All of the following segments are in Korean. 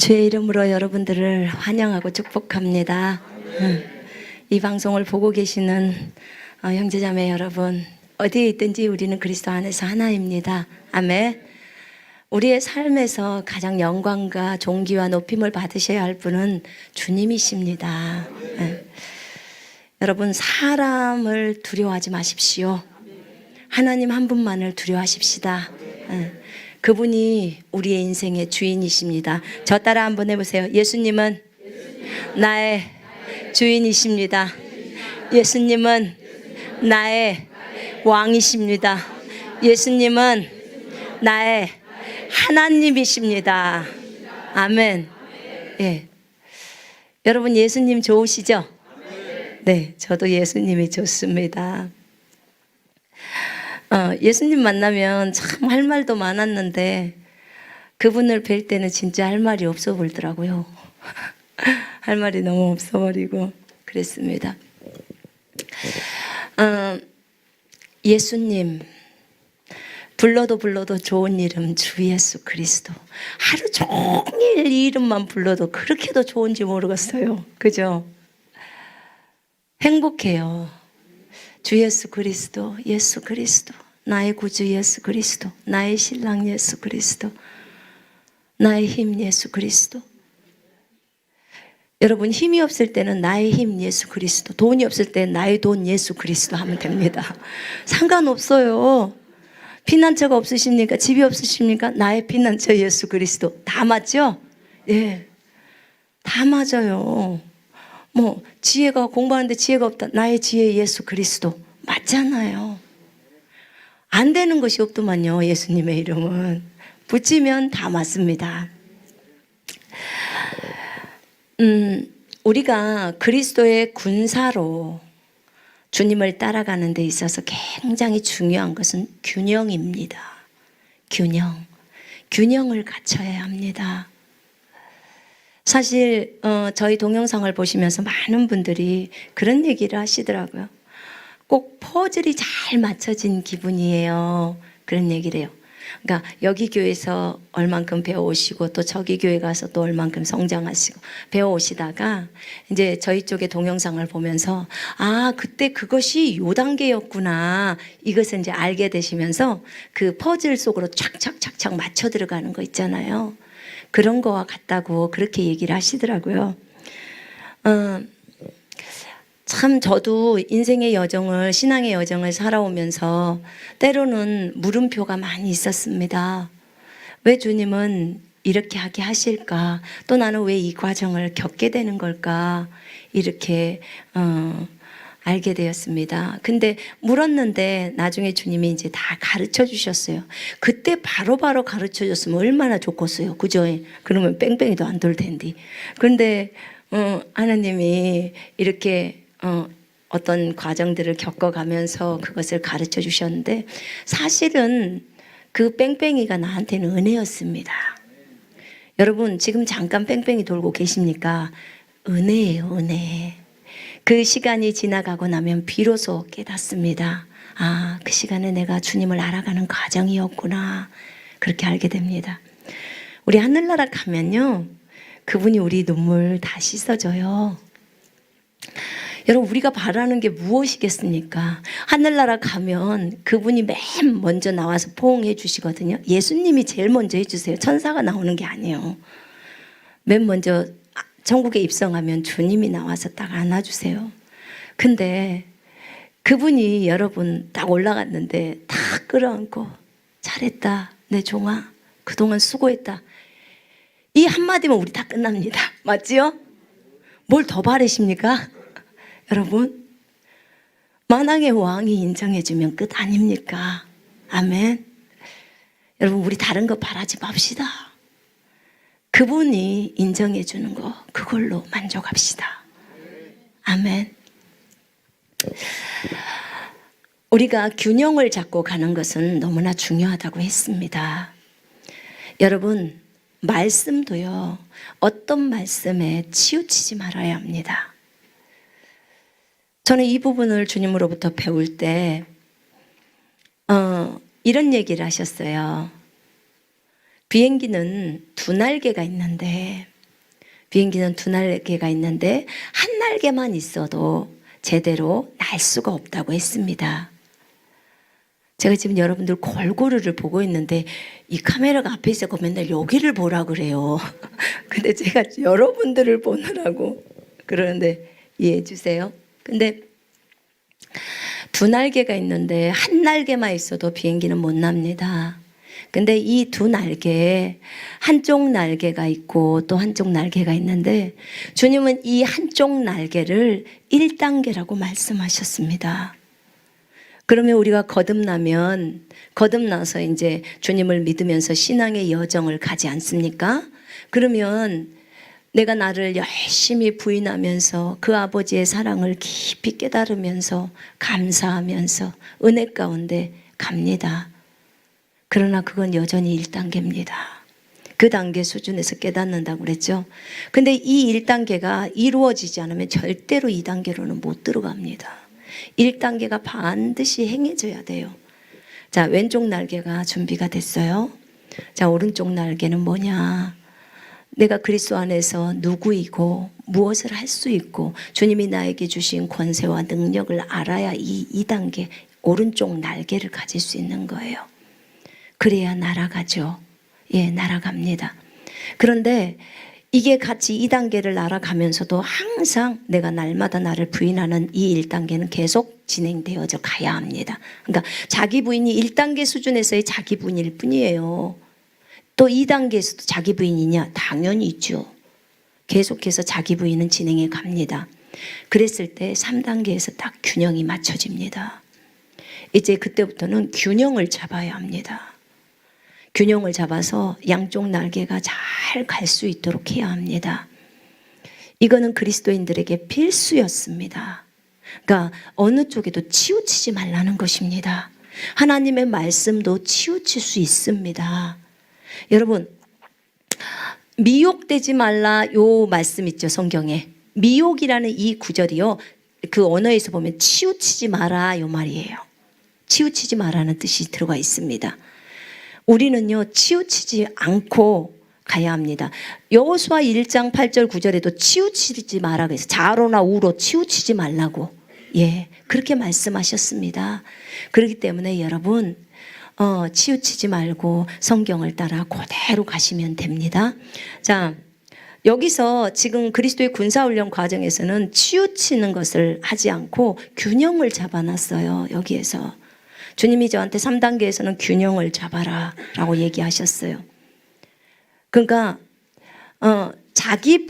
주의 이름으로 여러분들을 환영하고 축복합니다. 이 방송을 보고 계시는 형제자매 여러분, 어디에 있든지 우리는 그리스도 안에서 하나입니다. 아멘. 우리의 삶에서 가장 영광과 존귀와 높임을 받으셔야 할 분은 주님이십니다. 여러분, 사람을 두려워하지 마십시오. 하나님 한 분만을 두려워하십시다. 그분이 우리의 인생의 주인이십니다. 저 따라 한번 해보세요. 예수님은 나의 주인이십니다. 예수님은 나의 왕이십니다. 예수님은 나의 하나님이십니다. 아멘. 예. 여러분, 예수님 좋으시죠? 네, 저도 예수님이 좋습니다. 예수님 만나면 참 할 말도 많았는데 그분을 뵐 때는 진짜 할 말이 없어 보이더라고요. 할 말이 너무 없어 버리고 그랬습니다. 예수님 불러도 좋은 이름 주 예수 그리스도. 하루 종일 이 이름만 불러도 그렇게도 좋은지 모르겠어요. 그죠? 행복해요. 주 예수 그리스도, 예수 그리스도, 나의 구주 예수 그리스도, 나의 신랑 예수 그리스도, 나의 힘 예수 그리스도. 여러분, 힘이 없을 때는 나의 힘 예수 그리스도, 돈이 없을 때는 나의 돈 예수 그리스도 하면 됩니다. 상관없어요. 피난처가 없으십니까? 집이 없으십니까? 나의 피난처 예수 그리스도. 다 맞죠? 예, 다 맞아요. 뭐 지혜가 공부하는데 지혜가 없다. 나의 지혜 예수 그리스도. 맞잖아요. 안 되는 것이 없더만요. 예수님의 이름은 붙이면 다 맞습니다. 우리가 그리스도의 군사로 주님을 따라가는 데 있어서 굉장히 중요한 것은 균형입니다. 균형을 갖춰야 합니다. 사실 저희 동영상을 보시면서 많은 분들이 그런 얘기를 하시더라고요. 꼭 퍼즐이 잘 맞춰진 기분이에요. 그런 얘기를 해요. 그러니까 여기 교회에서 얼만큼 배워오시고 또 저기 교회 가서 또 얼만큼 성장하시고 배워오시다가 이제 저희 쪽의 동영상을 보면서 아, 그때 그것이 요 단계였구나, 이것을 이제 알게 되시면서 그 퍼즐 속으로 착착착착 맞춰 들어가는 거 있잖아요. 그런 거와 같다고 그렇게 얘기를 하시더라고요. 참 저도 인생의 여정을, 신앙의 여정을 살아오면서 때로는 물음표가 많이 있었습니다. 왜 주님은 이렇게 하게 하실까? 또 나는 왜 이 과정을 겪게 되는 걸까? 이렇게 알게 되었습니다. 근데 물었는데 나중에 주님이 이제 다 가르쳐 주셨어요. 그때 바로바로 가르쳐 줬으면 얼마나 좋겠어요. 그죠? 그러면 뺑뺑이도 안 돌 텐데. 그런데 하나님이 이렇게 어떤 과정들을 겪어가면서 그것을 가르쳐 주셨는데 사실은 그 뺑뺑이가 나한테는 은혜였습니다. 여러분, 지금 잠깐 뺑뺑이 돌고 계십니까? 은혜예요, 은혜. 그 시간이 지나가고 나면 비로소 깨닫습니다. 아, 그 시간에 내가 주님을 알아가는 과정이었구나. 그렇게 알게 됩니다. 우리 하늘나라 가면요, 그분이 우리 눈물 다 씻어줘요. 여러분, 우리가 바라는 게 무엇이겠습니까? 하늘나라 가면 그분이 맨 먼저 나와서 포옹해 주시거든요. 예수님이 제일 먼저 해주세요. 천사가 나오는 게 아니에요. 맨 먼저 천국에 입성하면 주님이 나와서 딱 안아주세요. 근데 그분이 여러분 딱 올라갔는데 딱 끌어안고 잘했다 내 종아, 그동안 수고했다, 이 한마디면 우리 다 끝납니다. 맞지요? 뭘 더 바라십니까? 여러분, 만왕의 왕이 인정해주면 끝 아닙니까? 아멘. 여러분, 우리 다른 거 바라지 맙시다. 그분이 인정해주는 거, 그걸로 만족합시다. 아멘. 우리가 균형을 잡고 가는 것은 너무나 중요하다고 했습니다. 여러분, 말씀도요, 어떤 말씀에 치우치지 말아야 합니다. 저는 이 부분을 주님으로부터 배울 때 이런 얘기를 하셨어요. 비행기는 두 날개가 있는데 비행기는 두 날개가 있는데 한 날개만 있어도 제대로 날 수가 없다고 했습니다. 제가 지금 여러분들 골고루를 보고 있는데 이 카메라가 앞에 있어서 맨날 여기를 보라 그래요. 근데 제가 여러분들을 보느라고 그러는데 이해해 주세요. 근데 두 날개가 있는데 한 날개만 있어도 비행기는 못 납니다. 근데 이 두 날개에 한쪽 날개가 있고 또 한쪽 날개가 있는데 주님은 이 한쪽 날개를 1단계라고 말씀하셨습니다. 그러면 우리가 거듭나서 이제 주님을 믿으면서 신앙의 여정을 가지 않습니까? 그러면 내가 나를 열심히 부인하면서 그 아버지의 사랑을 깊이 깨달으면서 감사하면서 은혜 가운데 갑니다. 그러나 그건 여전히 1단계입니다. 그 단계 수준에서 깨닫는다고 그랬죠. 근데 이 1단계가 이루어지지 않으면 절대로 2단계로는 못 들어갑니다. 1단계가 반드시 행해져야 돼요. 자, 왼쪽 날개가 준비가 됐어요. 자, 오른쪽 날개는 뭐냐? 내가 그리스도 안에서 누구이고 무엇을 할 수 있고 주님이 나에게 주신 권세와 능력을 알아야 이 2단계 오른쪽 날개를 가질 수 있는 거예요. 그래야 날아가죠. 예, 날아갑니다. 그런데 이게 같이 2단계를 날아가면서도 항상 내가 날마다 나를 부인하는 이 1단계는 계속 진행되어져 가야 합니다. 그러니까 자기 부인이 1단계 수준에서의 자기 부인일 뿐이에요. 또 2단계에서도 자기 부인이냐? 당연히 있죠. 계속해서 자기 부인은 진행해 갑니다. 그랬을 때 3단계에서 딱 균형이 맞춰집니다. 이제 그때부터는 균형을 잡아야 합니다. 균형을 잡아서 양쪽 날개가 잘 갈 수 있도록 해야 합니다. 이거는 그리스도인들에게 필수였습니다. 그러니까 어느 쪽에도 치우치지 말라는 것입니다. 하나님의 말씀도 치우칠 수 있습니다. 여러분, 미혹되지 말라 요 말씀 있죠, 성경에. 미혹이라는 이 구절이요, 그 언어에서 보면 치우치지 마라 요 말이에요. 치우치지 마라는 뜻이 들어가 있습니다. 우리는요, 치우치지 않고 가야 합니다. 여호수아 1장 8절 9절에도 치우치지 마라 그래서 좌로나 우로 치우치지 말라고, 예, 그렇게 말씀하셨습니다. 그렇기 때문에 여러분, 치우치지 말고 성경을 따라 그대로 가시면 됩니다. 자, 여기서 지금 그리스도의 군사훈련 과정에서는 치우치는 것을 하지 않고 균형을 잡아놨어요. 여기에서 주님이 저한테 3단계에서는 균형을 잡아라 라고 얘기하셨어요. 그러니까 자기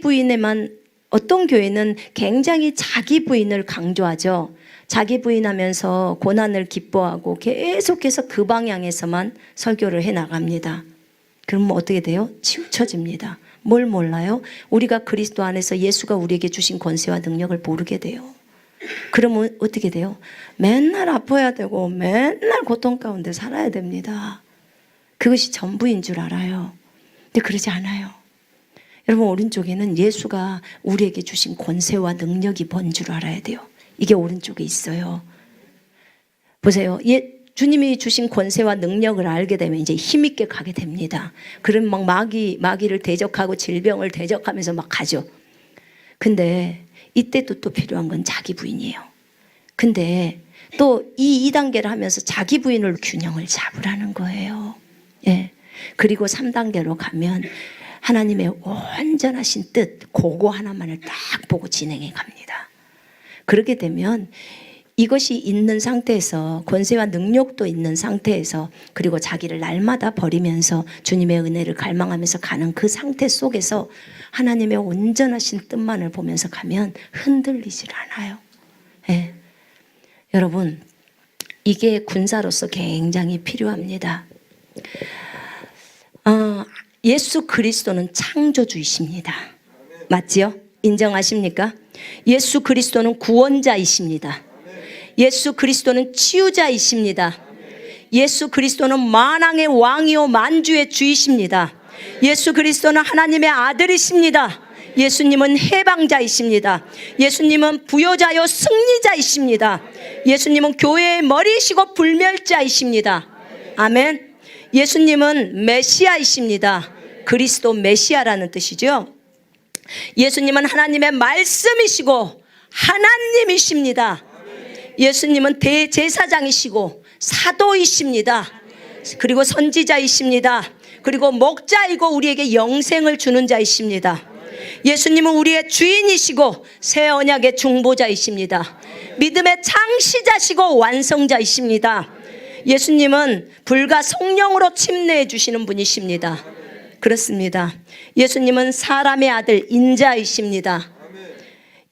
부인에만, 어떤 교회는 굉장히 자기 부인을 강조하죠. 자기 부인하면서 고난을 기뻐하고 계속해서 그 방향에서만 설교를 해나갑니다. 그럼 어떻게 돼요? 치우쳐집니다. 뭘 몰라요? 우리가 그리스도 안에서 예수가 우리에게 주신 권세와 능력을 모르게 돼요. 그러면 어떻게 돼요? 맨날 아파야 되고 맨날 고통 가운데 살아야 됩니다. 그것이 전부인 줄 알아요. 근데 그러지 않아요. 여러분, 오른쪽에는 예수가 우리에게 주신 권세와 능력이 뭔 줄 알아야 돼요. 이게 오른쪽에 있어요. 보세요. 주님이 주신 권세와 능력을 알게 되면 이제 힘있게 가게 됩니다. 그럼 막 마귀를 대적하고 질병을 대적하면서 막 가죠. 근데 이때도 또 필요한 건 자기 부인이에요. 근데 또 이 2단계를 하면서 자기 부인을 균형을 잡으라는 거예요. 예. 그리고 3단계로 가면 하나님의 온전하신 뜻, 그거 하나만을 딱 보고 진행해 갑니다. 그렇게 되면 이것이 있는 상태에서, 권세와 능력도 있는 상태에서, 그리고 자기를 날마다 버리면서 주님의 은혜를 갈망하면서 가는 그 상태 속에서 하나님의 온전하신 뜻만을 보면서 가면 흔들리질 않아요. 예. 여러분, 이게 군사로서 굉장히 필요합니다. 예수 그리스도는 창조주이십니다. 맞지요? 인정하십니까? 예수 그리스도는 구원자이십니다. 예수 그리스도는 치유자이십니다. 예수 그리스도는 만왕의 왕이요 만주의 주이십니다. 예수 그리스도는 하나님의 아들이십니다. 예수님은 해방자이십니다. 예수님은 부요자요 승리자이십니다. 예수님은 교회의 머리이시고 불멸자이십니다. 아멘. 예수님은 메시아이십니다. 그리스도 메시아라는 뜻이죠. 예수님은 하나님의 말씀이시고 하나님이십니다. 예수님은 대제사장이시고 사도이십니다. 그리고 선지자이십니다. 그리고 목자이고 우리에게 영생을 주는 자이십니다. 예수님은 우리의 주인이시고 새 언약의 중보자이십니다. 믿음의 창시자시고 완성자이십니다. 예수님은 불과 성령으로 침례해 주시는 분이십니다. 그렇습니다. 예수님은 사람의 아들 인자이십니다.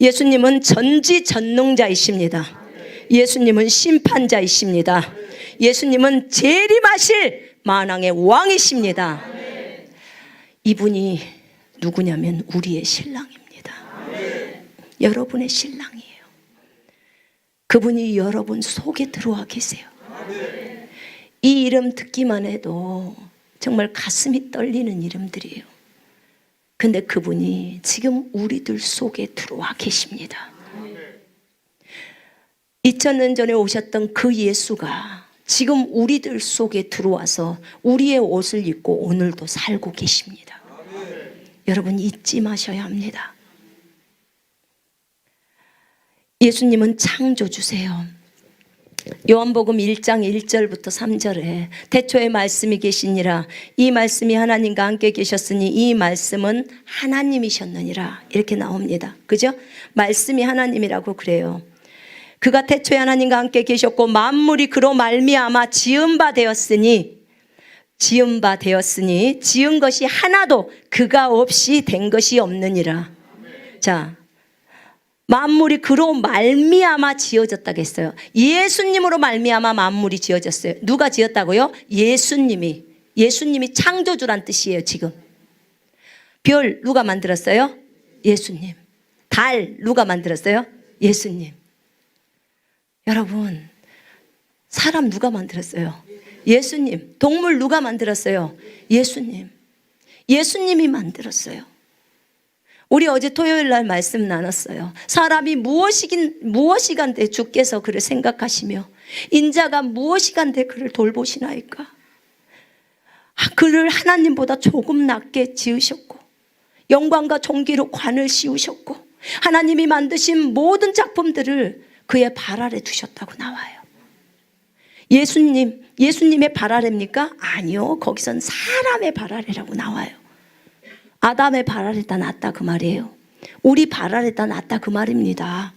예수님은 전지전능자이십니다. 예수님은 심판자이십니다. 예수님은 재림하실 만왕의 왕이십니다. 이분이 누구냐면 우리의 신랑입니다. 여러분의 신랑이에요. 그분이 여러분 속에 들어와 계세요. 이 이름 듣기만 해도 정말 가슴이 떨리는 이름들이에요. 근데 그분이 지금 우리들 속에 들어와 계십니다. 2000년 전에 오셨던 그 예수가 지금 우리들 속에 들어와서 우리의 옷을 입고 오늘도 살고 계십니다. 여러분 잊지 마셔야 합니다. 예수님은 창조주세요. 요한복음 1장 1절부터 3절에 태초에 말씀이 계시니라 이 말씀이 하나님과 함께 계셨으니 이 말씀은 하나님이셨느니라 이렇게 나옵니다. 그죠? 말씀이 하나님이라고 그래요. 그가 태초에 하나님과 함께 계셨고 만물이 그로 말미암아 지은 바 되었으니 지은 것이 하나도 그가 없이 된 것이 없느니라. 자, 만물이 그로 말미암아 지어졌다고 했어요. 예수님으로 말미암아 만물이 지어졌어요. 누가 지었다고요? 예수님이 창조주란 뜻이에요. 지금 별 누가 만들었어요? 예수님. 달 누가 만들었어요? 예수님. 여러분 사람 누가 만들었어요? 예수님. 동물 누가 만들었어요? 예수님. 예수님이 만들었어요. 우리 어제 토요일 날 말씀 나눴어요. 사람이 무엇이간데 주께서 그를 생각하시며 인자가 무엇이간데 그를 돌보시나이까. 그를 하나님보다 조금 낮게 지으셨고 영광과 존귀로 관을 씌우셨고 하나님이 만드신 모든 작품들을 그의 발 아래 두셨다고 나와요. 예수님의 발 아래입니까? 아니요. 거기선 사람의 발 아래라고 나와요. 아담의 발 아래다 놨다 그 말이에요. 우리 발 아래다 놨다 그 말입니다.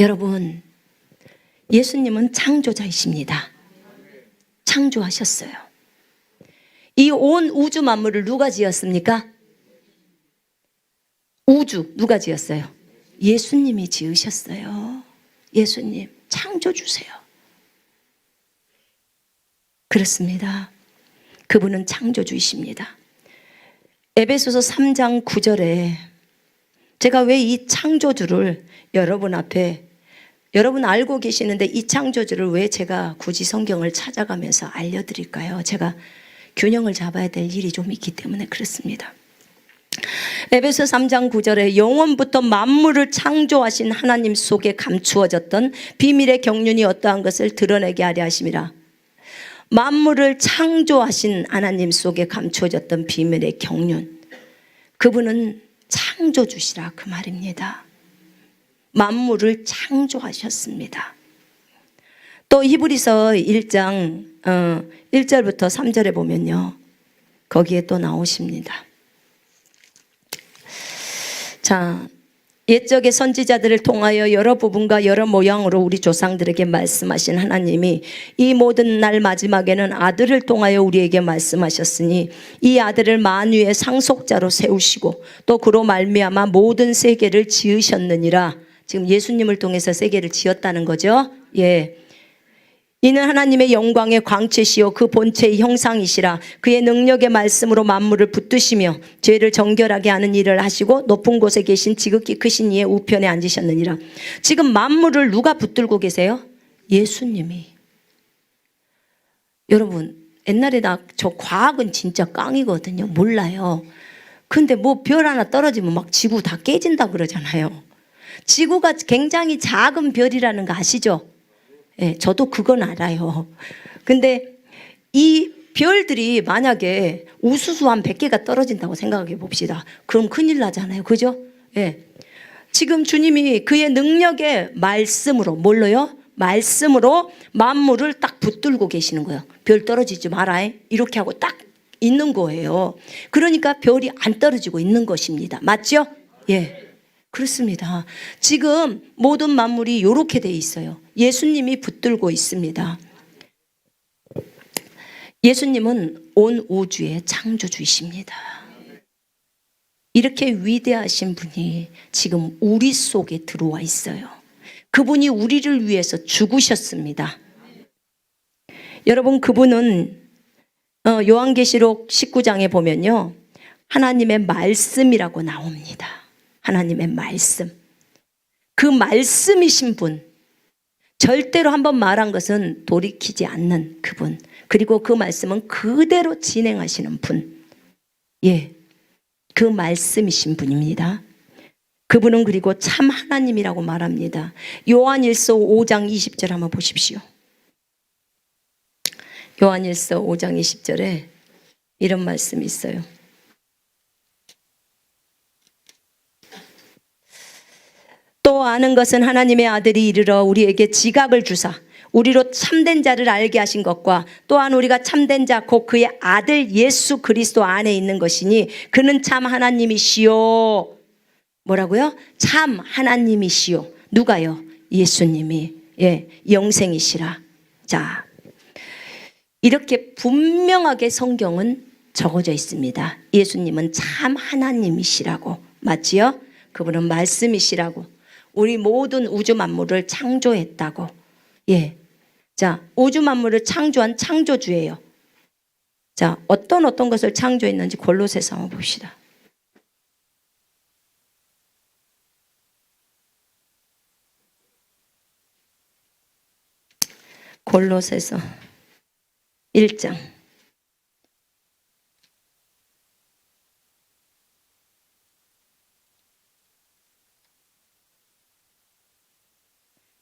여러분 예수님은 창조자이십니다. 창조하셨어요. 이 온 우주 만물을 누가 지었습니까? 우주 누가 지었어요? 예수님이 지으셨어요. 예수님 창조주세요. 그렇습니다. 그분은 창조주이십니다. 에베소서 3장 9절에 제가 왜 이 창조주를 여러분 앞에 여러분 알고 계시는데 이 창조주를 왜 제가 굳이 성경을 찾아가면서 알려드릴까요? 제가 균형을 잡아야 될 일이 좀 있기 때문에 그렇습니다. 에베소 3장 9절에 영원부터 만물을 창조하신 하나님 속에 감추어졌던 비밀의 경륜이 어떠한 것을 드러내게 하려 하심이라. 만물을 창조하신 하나님 속에 감추어졌던 비밀의 경륜, 그분은 창조주시라 그 말입니다. 만물을 창조하셨습니다. 또 히브리서 1장 1절부터 3절에 보면요, 거기에 또 나오십니다. 자, 옛적의 선지자들을 통하여 여러 부분과 여러 모양으로 우리 조상들에게 말씀하신 하나님이 이 모든 날 마지막에는 아들을 통하여 우리에게 말씀하셨으니 이 아들을 만유의 상속자로 세우시고 또 그로 말미암아 모든 세계를 지으셨느니라. 지금 예수님을 통해서 세계를 지었다는 거죠. 예. 이는 하나님의 영광의 광채시요 그 본체의 형상이시라. 그의 능력의 말씀으로 만물을 붙드시며 죄를 정결하게 하는 일을 하시고 높은 곳에 계신 지극히 크신 이의 우편에 앉으셨느니라. 지금 만물을 누가 붙들고 계세요? 예수님이. 여러분 옛날에 저 과학은 진짜 깡이거든요. 몰라요. 근데 뭐 별 하나 떨어지면 막 지구 다 깨진다 그러잖아요. 지구가 굉장히 작은 별이라는 거 아시죠? 예, 저도 그건 알아요. 근데 이 별들이 만약에 우수수 한 100개가 떨어진다고 생각해 봅시다. 그럼 큰일 나잖아요. 그죠? 예. 지금 주님이 그의 능력의 말씀으로, 뭘로요? 말씀으로 만물을 딱 붙들고 계시는 거예요. 별 떨어지지 마라. 이렇게 하고 딱 있는 거예요. 그러니까 별이 안 떨어지고 있는 것입니다. 맞죠? 예. 그렇습니다. 지금 모든 만물이 이렇게 돼 있어요. 예수님이 붙들고 있습니다. 예수님은 온 우주의 창조주이십니다. 이렇게 위대하신 분이 지금 우리 속에 들어와 있어요. 그분이 우리를 위해서 죽으셨습니다. 여러분, 그분은 요한계시록 19장에 보면요, 하나님의 말씀이라고 나옵니다. 하나님의 말씀. 그 말씀이신 분, 절대로 한번 말한 것은 돌이키지 않는 그분, 그리고 그 말씀은 그대로 진행하시는 분, 예, 그 말씀이신 분입니다. 그분은 그리고 참 하나님이라고 말합니다. 요한일서 5장 20절 한번 보십시오. 요한일서 5장 20절에 이런 말씀이 있어요. 또 아는 것은 하나님의 아들이 이르러 우리에게 지각을 주사 우리로 참된 자를 알게 하신 것과 또한 우리가 참된 자 곧 그의 아들 예수 그리스도 안에 있는 것이니 그는 참 하나님이시요. 뭐라고요? 참 하나님이시요. 누가요? 예수님이. 예, 영생이시라. 자, 이렇게 분명하게 성경은 적어져 있습니다. 예수님은 참 하나님이시라고. 맞지요? 그분은 말씀이시라고. 우리 모든 우주 만물을 창조했다고. 예. 자, 우주 만물을 창조한 창조주예요. 자, 어떤 것을 창조했는지 골로새서 한번 봅시다. 골로새서 1장.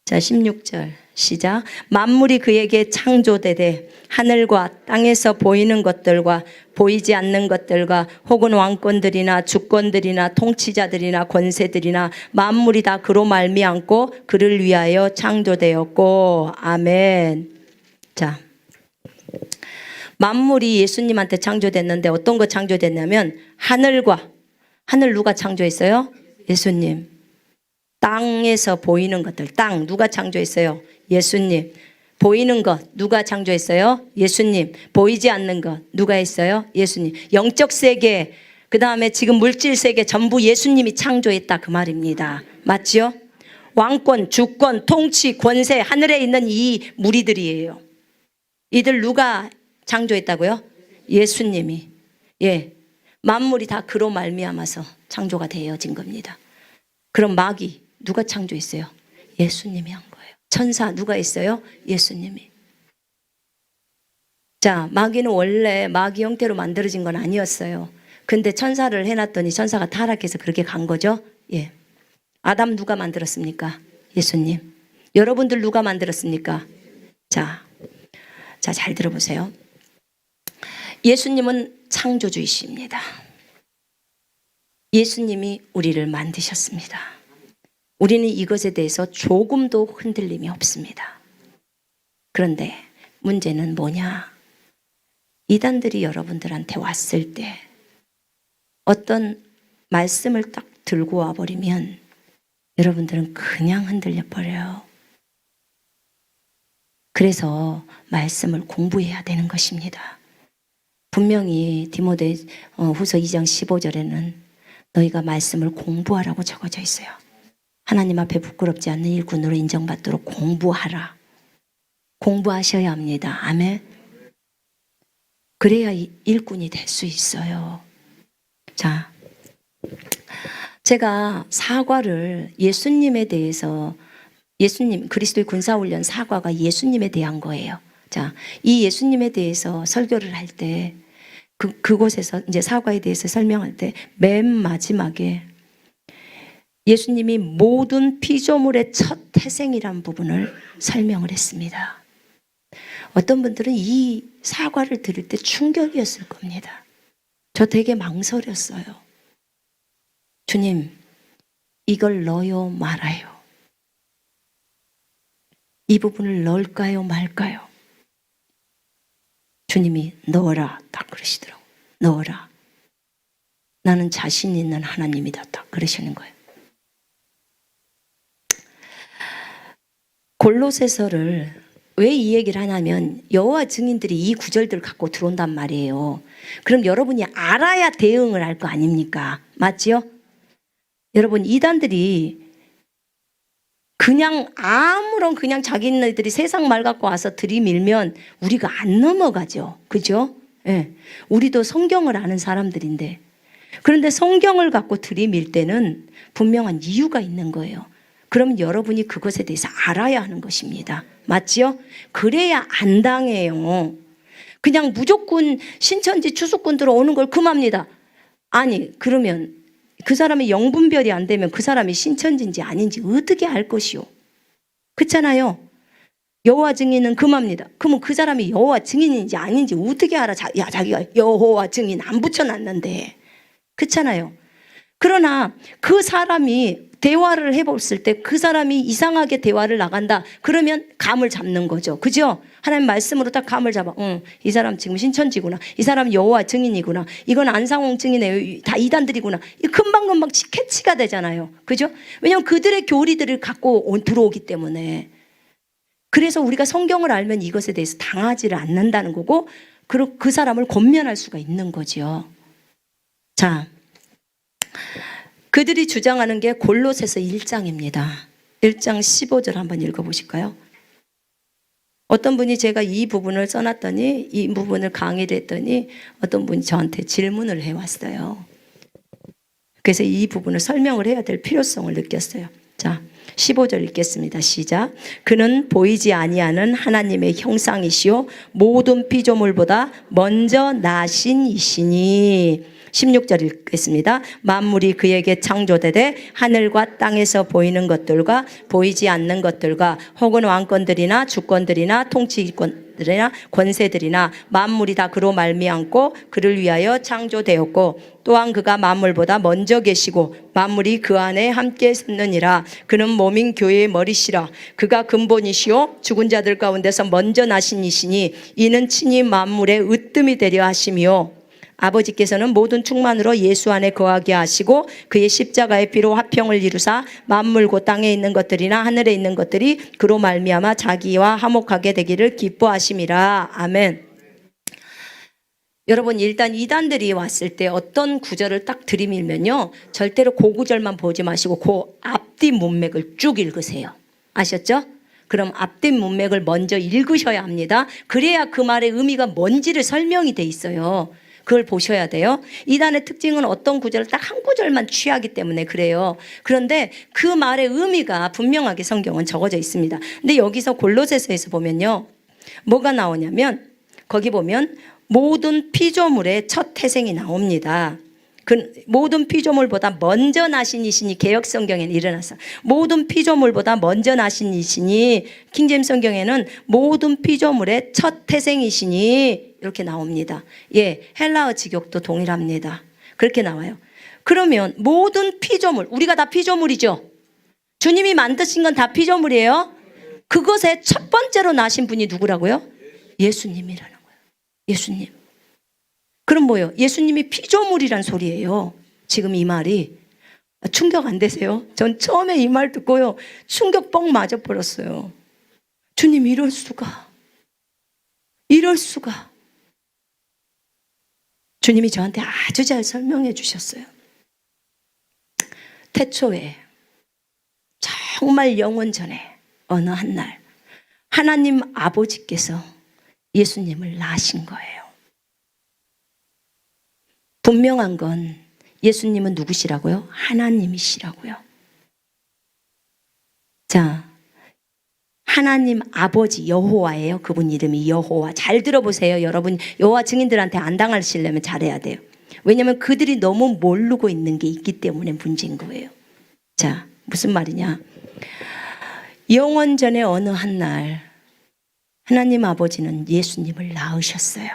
자, 16절 시작. 만물이 그에게 창조되되 하늘과 땅에서 보이는 것들과 보이지 않는 것들과 혹은 왕권들이나 주권들이나 통치자들이나 권세들이나 만물이 다 그로 말미암고 그를 위하여 창조되었고. 아멘. 자, 만물이 예수님한테 창조됐는데 어떤 거 창조됐냐면 하늘 누가 창조했어요? 예수님. 땅에서 보이는 것들, 땅 누가 창조했어요? 예수님. 보이는 것 누가 창조했어요? 예수님. 보이지 않는 것 누가 했어요? 예수님. 영적 세계, 그 다음에 지금 물질 세계 전부 예수님이 창조했다 그 말입니다. 맞죠? 왕권, 주권, 통치, 권세, 하늘에 있는 이 무리들이에요. 이들 누가 창조했다고요? 예수님이. 예, 만물이 다 그로 말미암아서 창조가 되어진 겁니다. 그럼 마귀 누가 창조했어요? 예수님이 한 거예요. 천사 누가 했어요? 예수님이. 자, 마귀는 원래 마귀 형태로 만들어진 건 아니었어요. 근데 천사를 해놨더니 천사가 타락해서 그렇게 간 거죠. 예. 아담 누가 만들었습니까? 예수님. 여러분들 누가 만들었습니까? 자, 잘 들어보세요. 예수님은 창조주이십니다. 예수님이 우리를 만드셨습니다. 우리는 이것에 대해서 조금도 흔들림이 없습니다. 그런데 문제는 뭐냐? 이단들이 여러분들한테 왔을 때 어떤 말씀을 딱 들고 와버리면 여러분들은 그냥 흔들려 버려요. 그래서 말씀을 공부해야 되는 것입니다. 분명히 디모데 후서 2장 15절에는 너희가 말씀을 공부하라고 적어져 있어요. 하나님 앞에 부끄럽지 않는 일꾼으로 인정받도록 공부하라. 공부하셔야 합니다. 아멘. 그래야 일꾼이 될 수 있어요. 자, 제가 사과를 예수님에 대해서, 예수님 그리스도의 군사훈련 사과가 예수님에 대한 거예요. 자, 이 예수님에 대해서 설교를 할 때 그곳에서 이제 사과에 대해서 설명할 때 맨 마지막에 예수님이 모든 피조물의 첫 태생이란 부분을 설명을 했습니다. 어떤 분들은 이 사과를 들을 때 충격이었을 겁니다. 저 되게 망설였어요. 주님, 이걸 넣어요, 말아요? 이 부분을 넣을까요, 말까요? 주님이 넣어라, 딱 그러시더라고요. 넣어라. 나는 자신 있는 하나님이다, 딱 그러시는 거예요. 골로새서를 왜 이 얘기를 하냐면 여호와 증인들이 이 구절들을 갖고 들어온단 말이에요. 그럼 여러분이 알아야 대응을 할 거 아닙니까? 맞지요? 여러분, 이단들이 그냥 아무런 그냥 자기네들이 세상 말 갖고 와서 들이밀면 우리가 안 넘어가죠. 그죠? 예. 우리도 성경을 아는 사람들인데, 그런데 성경을 갖고 들이밀 때는 분명한 이유가 있는 거예요. 그러면 여러분이 그것에 대해서 알아야 하는 것입니다. 맞지요? 그래야 안 당해요. 그냥 무조건 신천지 추수꾼 들어오는 걸 금합니다. 아니, 그러면 그 사람의 영분별이 안 되면 그 사람이 신천지인지 아닌지 어떻게 알 것이요? 그렇잖아요. 여호와 증인은 금합니다. 그러면 그 사람이 여호와 증인인지 아닌지 어떻게 알아? 자기가 여호와 증인 안 붙여놨는데. 그렇잖아요. 그러나 그 사람이 대화를 해봤을 때 그 사람이 이상하게 대화를 나간다. 그러면 감을 잡는 거죠. 그죠? 하나님 말씀으로 딱 감을 잡아. 이 사람 지금 신천지구나. 이 사람 여호와 증인이구나. 이건 안상홍 증인이에요. 다 이단들이구나. 금방금방 캐치가 되잖아요. 그죠? 왜냐하면 그들의 교리들을 갖고 들어오기 때문에. 그래서 우리가 성경을 알면 이것에 대해서 당하지를 않는다는 거고, 그 사람을 권면할 수가 있는 거죠. 자, 그들이 주장하는 게 골로새서 1장입니다. 1장 15절 한번 읽어보실까요? 어떤 분이 제가 이 부분을 써놨더니, 이 부분을 강의를 했더니 어떤 분이 저한테 질문을 해왔어요. 그래서 이 부분을 설명을 해야 될 필요성을 느꼈어요. 자, 15절 읽겠습니다. 시작. 그는 보이지 아니하는 하나님의 형상이시요 모든 피조물보다 먼저 나신 이시니. 16절 읽겠습니다. 만물이 그에게 창조되되 하늘과 땅에서 보이는 것들과 보이지 않는 것들과 혹은 왕권들이나 주권들이나 통치권들이나 권세들이나 만물이 다 그로 말미암고 그를 위하여 창조되었고 또한 그가 만물보다 먼저 계시고 만물이 그 안에 함께 섰느니라. 그는 몸인 교회의 머리시라. 그가 근본이시요 죽은 자들 가운데서 먼저 나신 이시니 이는 친히 만물의 으뜸이 되려 하심이요 아버지께서는 모든 충만으로 예수 안에 거하게 하시고 그의 십자가의 피로 화평을 이루사 만물 곧 땅에 있는 것들이나 하늘에 있는 것들이 그로 말미암아 자기와 화목하게 되기를 기뻐하심이라. 아멘. 여러분, 일단 이단들이 왔을 때 어떤 구절을 딱 들이밀면요, 절대로 그 구절만 보지 마시고 그 앞뒤 문맥을 쭉 읽으세요. 아셨죠? 그럼 앞뒤 문맥을 먼저 읽으셔야 합니다. 그래야 그 말의 의미가 뭔지를 설명이 돼 있어요. 그걸 보셔야 돼요. 이단의 특징은 어떤 구절을 딱 한 구절만 취하기 때문에 그래요. 그런데 그 말의 의미가 분명하게 성경은 적어져 있습니다. 근데 여기서 골로새서에서 보면요, 뭐가 나오냐면 거기 보면 모든 피조물의 첫 태생이 나옵니다. 그 모든 피조물보다 먼저 나신 이시니 개역 성경에는 일어나서 모든 피조물보다 먼저 나신 이시니 킹제임스 성경에는 모든 피조물의 첫 태생이시니 이렇게 나옵니다. 예, 헬라어 직역도 동일합니다. 그렇게 나와요. 그러면 모든 피조물, 우리가 다 피조물이죠. 주님이 만드신 건 다 피조물이에요. 그것의 첫 번째로 나신 분이 누구라고요? 예수님이라는 거예요. 예수님. 그럼 뭐예요? 예수님이 피조물이란 소리예요. 지금 이 말이. 충격 안 되세요? 전 처음에 이 말 듣고요, 충격 뻥 맞아버렸어요. 주님, 이럴 수가. 이럴 수가. 주님이 저한테 아주 잘 설명해 주셨어요. 태초에, 정말 영원 전에 어느 한 날 하나님 아버지께서 예수님을 낳으신 거예요. 분명한 건 예수님은 누구시라고요? 하나님이시라고요. 자, 하나님 아버지 여호와예요. 그분 이름이 여호와. 잘 들어보세요. 여러분, 여호와 증인들한테 안 당하시려면 잘해야 돼요. 왜냐하면 그들이 너무 모르고 있는 게 있기 때문에 문제인 거예요. 자, 무슨 말이냐? 영원 전에 어느 한 날 하나님 아버지는 예수님을 낳으셨어요.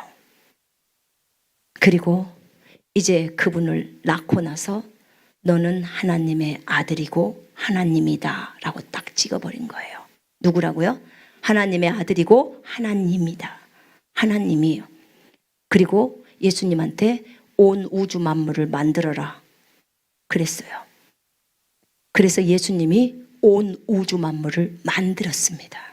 그리고 이제 그분을 낳고 나서 너는 하나님의 아들이고 하나님이다 라고 딱 찍어버린 거예요. 누구라고요? 하나님의 아들이고 하나님이다. 하나님이에요. 그리고 예수님한테 온 우주 만물을 만들어라 그랬어요. 그래서 예수님이 온 우주 만물을 만들었습니다.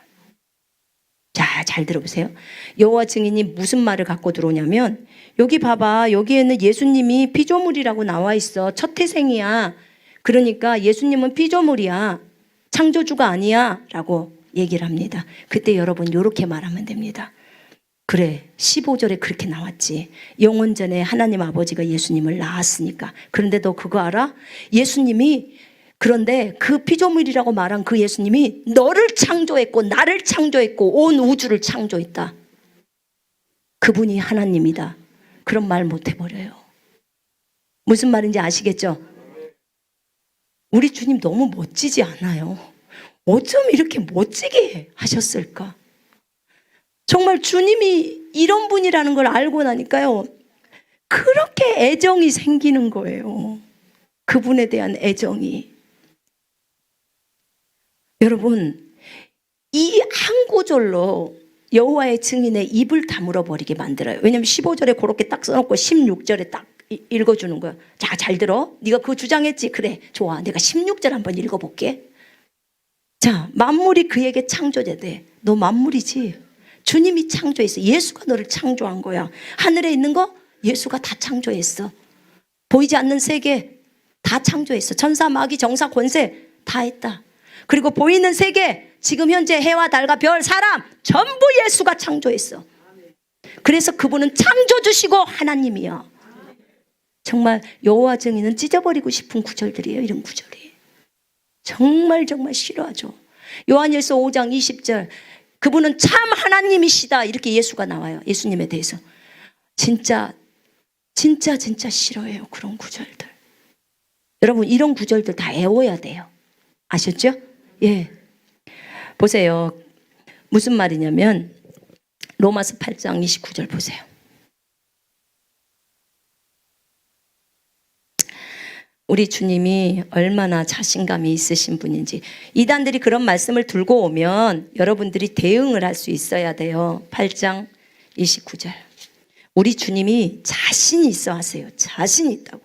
자, 잘 들어보세요. 여호와 증인이 무슨 말을 갖고 들어오냐면, 여기 봐봐, 여기에는 예수님이 피조물이라고 나와 있어. 첫 태생이야. 그러니까 예수님은 피조물이야. 창조주가 아니야 라고 얘기를 합니다. 그때 여러분 이렇게 말하면 됩니다. 그래, 15절에 그렇게 나왔지. 영원전에 하나님 아버지가 예수님을 낳았으니까. 그런데 너 그거 알아? 예수님이, 그런데 그 피조물이라고 말한 그 예수님이 너를 창조했고 나를 창조했고 온 우주를 창조했다. 그분이 하나님이다. 그런 말 못 해버려요. 무슨 말인지 아시겠죠? 우리 주님 너무 멋지지 않아요? 어쩜 이렇게 멋지게 하셨을까? 정말 주님이 이런 분이라는 걸 알고 나니까요, 그렇게 애정이 생기는 거예요. 그분에 대한 애정이. 여러분, 이 한 구절로 여호와의 증인의 입을 다물어 버리게 만들어요. 왜냐하면 15절에 그렇게 딱 써놓고 16절에 딱 읽어주는 거야. 자, 잘 들어. 네가 그거 주장했지? 그래, 좋아. 내가 16절 한번 읽어볼게. 자, 만물이 그에게 창조되대. 너 만물이지? 주님이 창조했어. 예수가 너를 창조한 거야. 하늘에 있는 거 예수가 다 창조했어. 보이지 않는 세계 다 창조했어. 천사, 마귀, 정사, 권세 다 했다. 그리고 보이는 세계, 지금 현재 해와 달과 별, 사람 전부 예수가 창조했어. 그래서 그분은 창조주시고 하나님이야. 정말 여호와 증인은 찢어버리고 싶은 구절들이에요. 이런 구절이 정말 정말 싫어하죠. 요한일서 5장 20절, 그분은 참 하나님이시다 이렇게 예수가 나와요. 예수님에 대해서 진짜 싫어해요. 그런 구절들. 여러분, 이런 구절들 다 애워야 돼요. 아셨죠? 예. 보세요. 무슨 말이냐면 로마서 8장 29절 보세요. 우리 주님이 얼마나 자신감이 있으신 분인지. 이단들이 그런 말씀을 들고 오면 여러분들이 대응을 할 수 있어야 돼요. 8장 29절. 우리 주님이 자신이 있어 하세요. 자신이 있다고.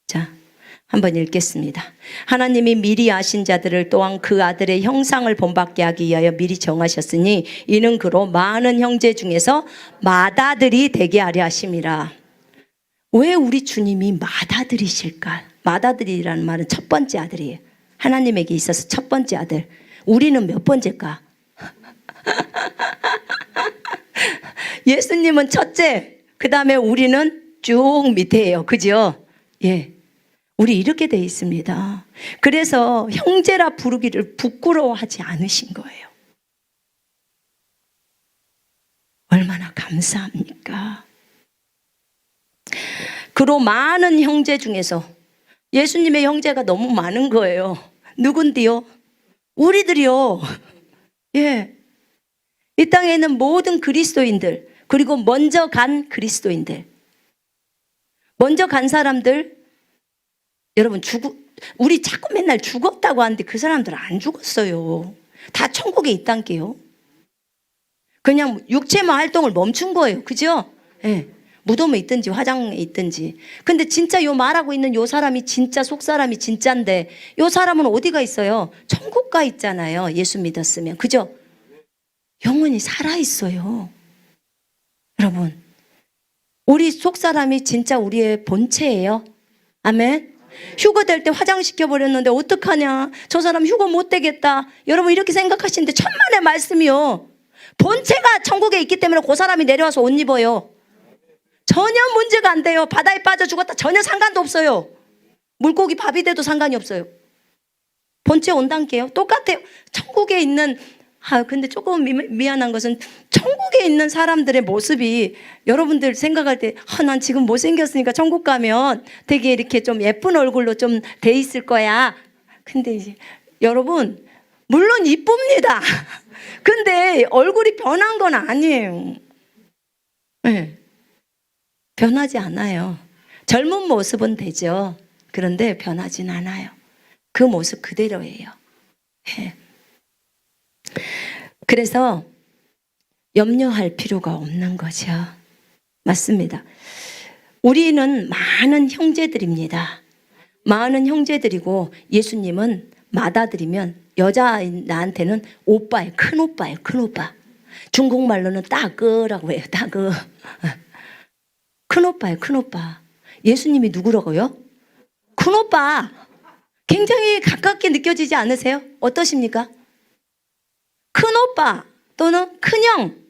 자, 한번 읽겠습니다. 하나님이 미리 아신 자들을 또한 그 아들의 형상을 본받게 하기 위하여 미리 정하셨으니 이는 그로 많은 형제 중에서 맏아들이 되게 하려 하심이라. 왜 우리 주님이 맏아들이실까? 맏아들이라는 말은 첫 번째 아들이에요. 하나님에게 있어서 첫 번째 아들. 우리는 몇 번째일까? 예수님은 첫째, 그 다음에 우리는 쭉 밑에예요. 그죠? 예. 우리 이렇게 돼 있습니다. 그래서 형제라 부르기를 부끄러워하지 않으신 거예요. 얼마나 감사합니까? 그로 많은 형제 중에서 예수님의 형제가 너무 많은 거예요. 누군데요? 우리들이요. 예. 이 땅에 있는 모든 그리스도인들, 그리고 먼저 간 그리스도인들, 먼저 간 사람들, 여러분, 우리 자꾸 맨날 죽었다고 하는데 그 사람들은 안 죽었어요. 다 천국에 있단 게요. 그냥 육체만 활동을 멈춘 거예요. 그죠? 예. 무덤에 있든지 화장에 있든지. 근데 진짜 요 말하고 있는 요 사람이 진짜 속 사람이 진짜인데 요 사람은 어디가 있어요? 천국 가 있잖아요. 예수 믿었으면. 그죠? 영원히 살아 있어요. 여러분, 우리 속 사람이 진짜 우리의 본체예요. 아멘. 휴거 될 때 화장시켜 버렸는데 어떡하냐, 저 사람 휴거 못 되겠다, 여러분 이렇게 생각하시는데 천만의 말씀이요. 본체가 천국에 있기 때문에 그 사람이 내려와서 옷 입어요. 전혀 문제가 안 돼요. 바다에 빠져 죽었다 전혀 상관도 없어요. 물고기 밥이 돼도 상관이 없어요. 본체 온단계요. 똑같아요. 천국에 있는, 근데 조금 미안한 것은 천국에 있는 사람들의 모습이 여러분들 생각할 때, 난 지금 못생겼으니까 천국 가면 되게 이렇게 좀 예쁜 얼굴로 좀 돼 있을 거야. 근데 이제 여러분, 물론 이쁩니다. 근데 얼굴이 변한 건 아니에요. 네. 변하지 않아요. 젊은 모습은 되죠. 그런데 변하진 않아요. 그 모습 그대로예요. 네. 그래서 염려할 필요가 없는 거죠. 맞습니다. 우리는 많은 형제들입니다. 많은 형제들이고 예수님은 맏아들이면 여자 나한테는 오빠예요. 큰 오빠예요. 큰 오빠. 중국말로는 따그라고 해요. 따그. 큰 오빠예요. 큰 오빠. 예수님이 누구라고요? 큰 오빠. 굉장히 가깝게 느껴지지 않으세요? 어떠십니까? 큰 오빠 또는 큰형.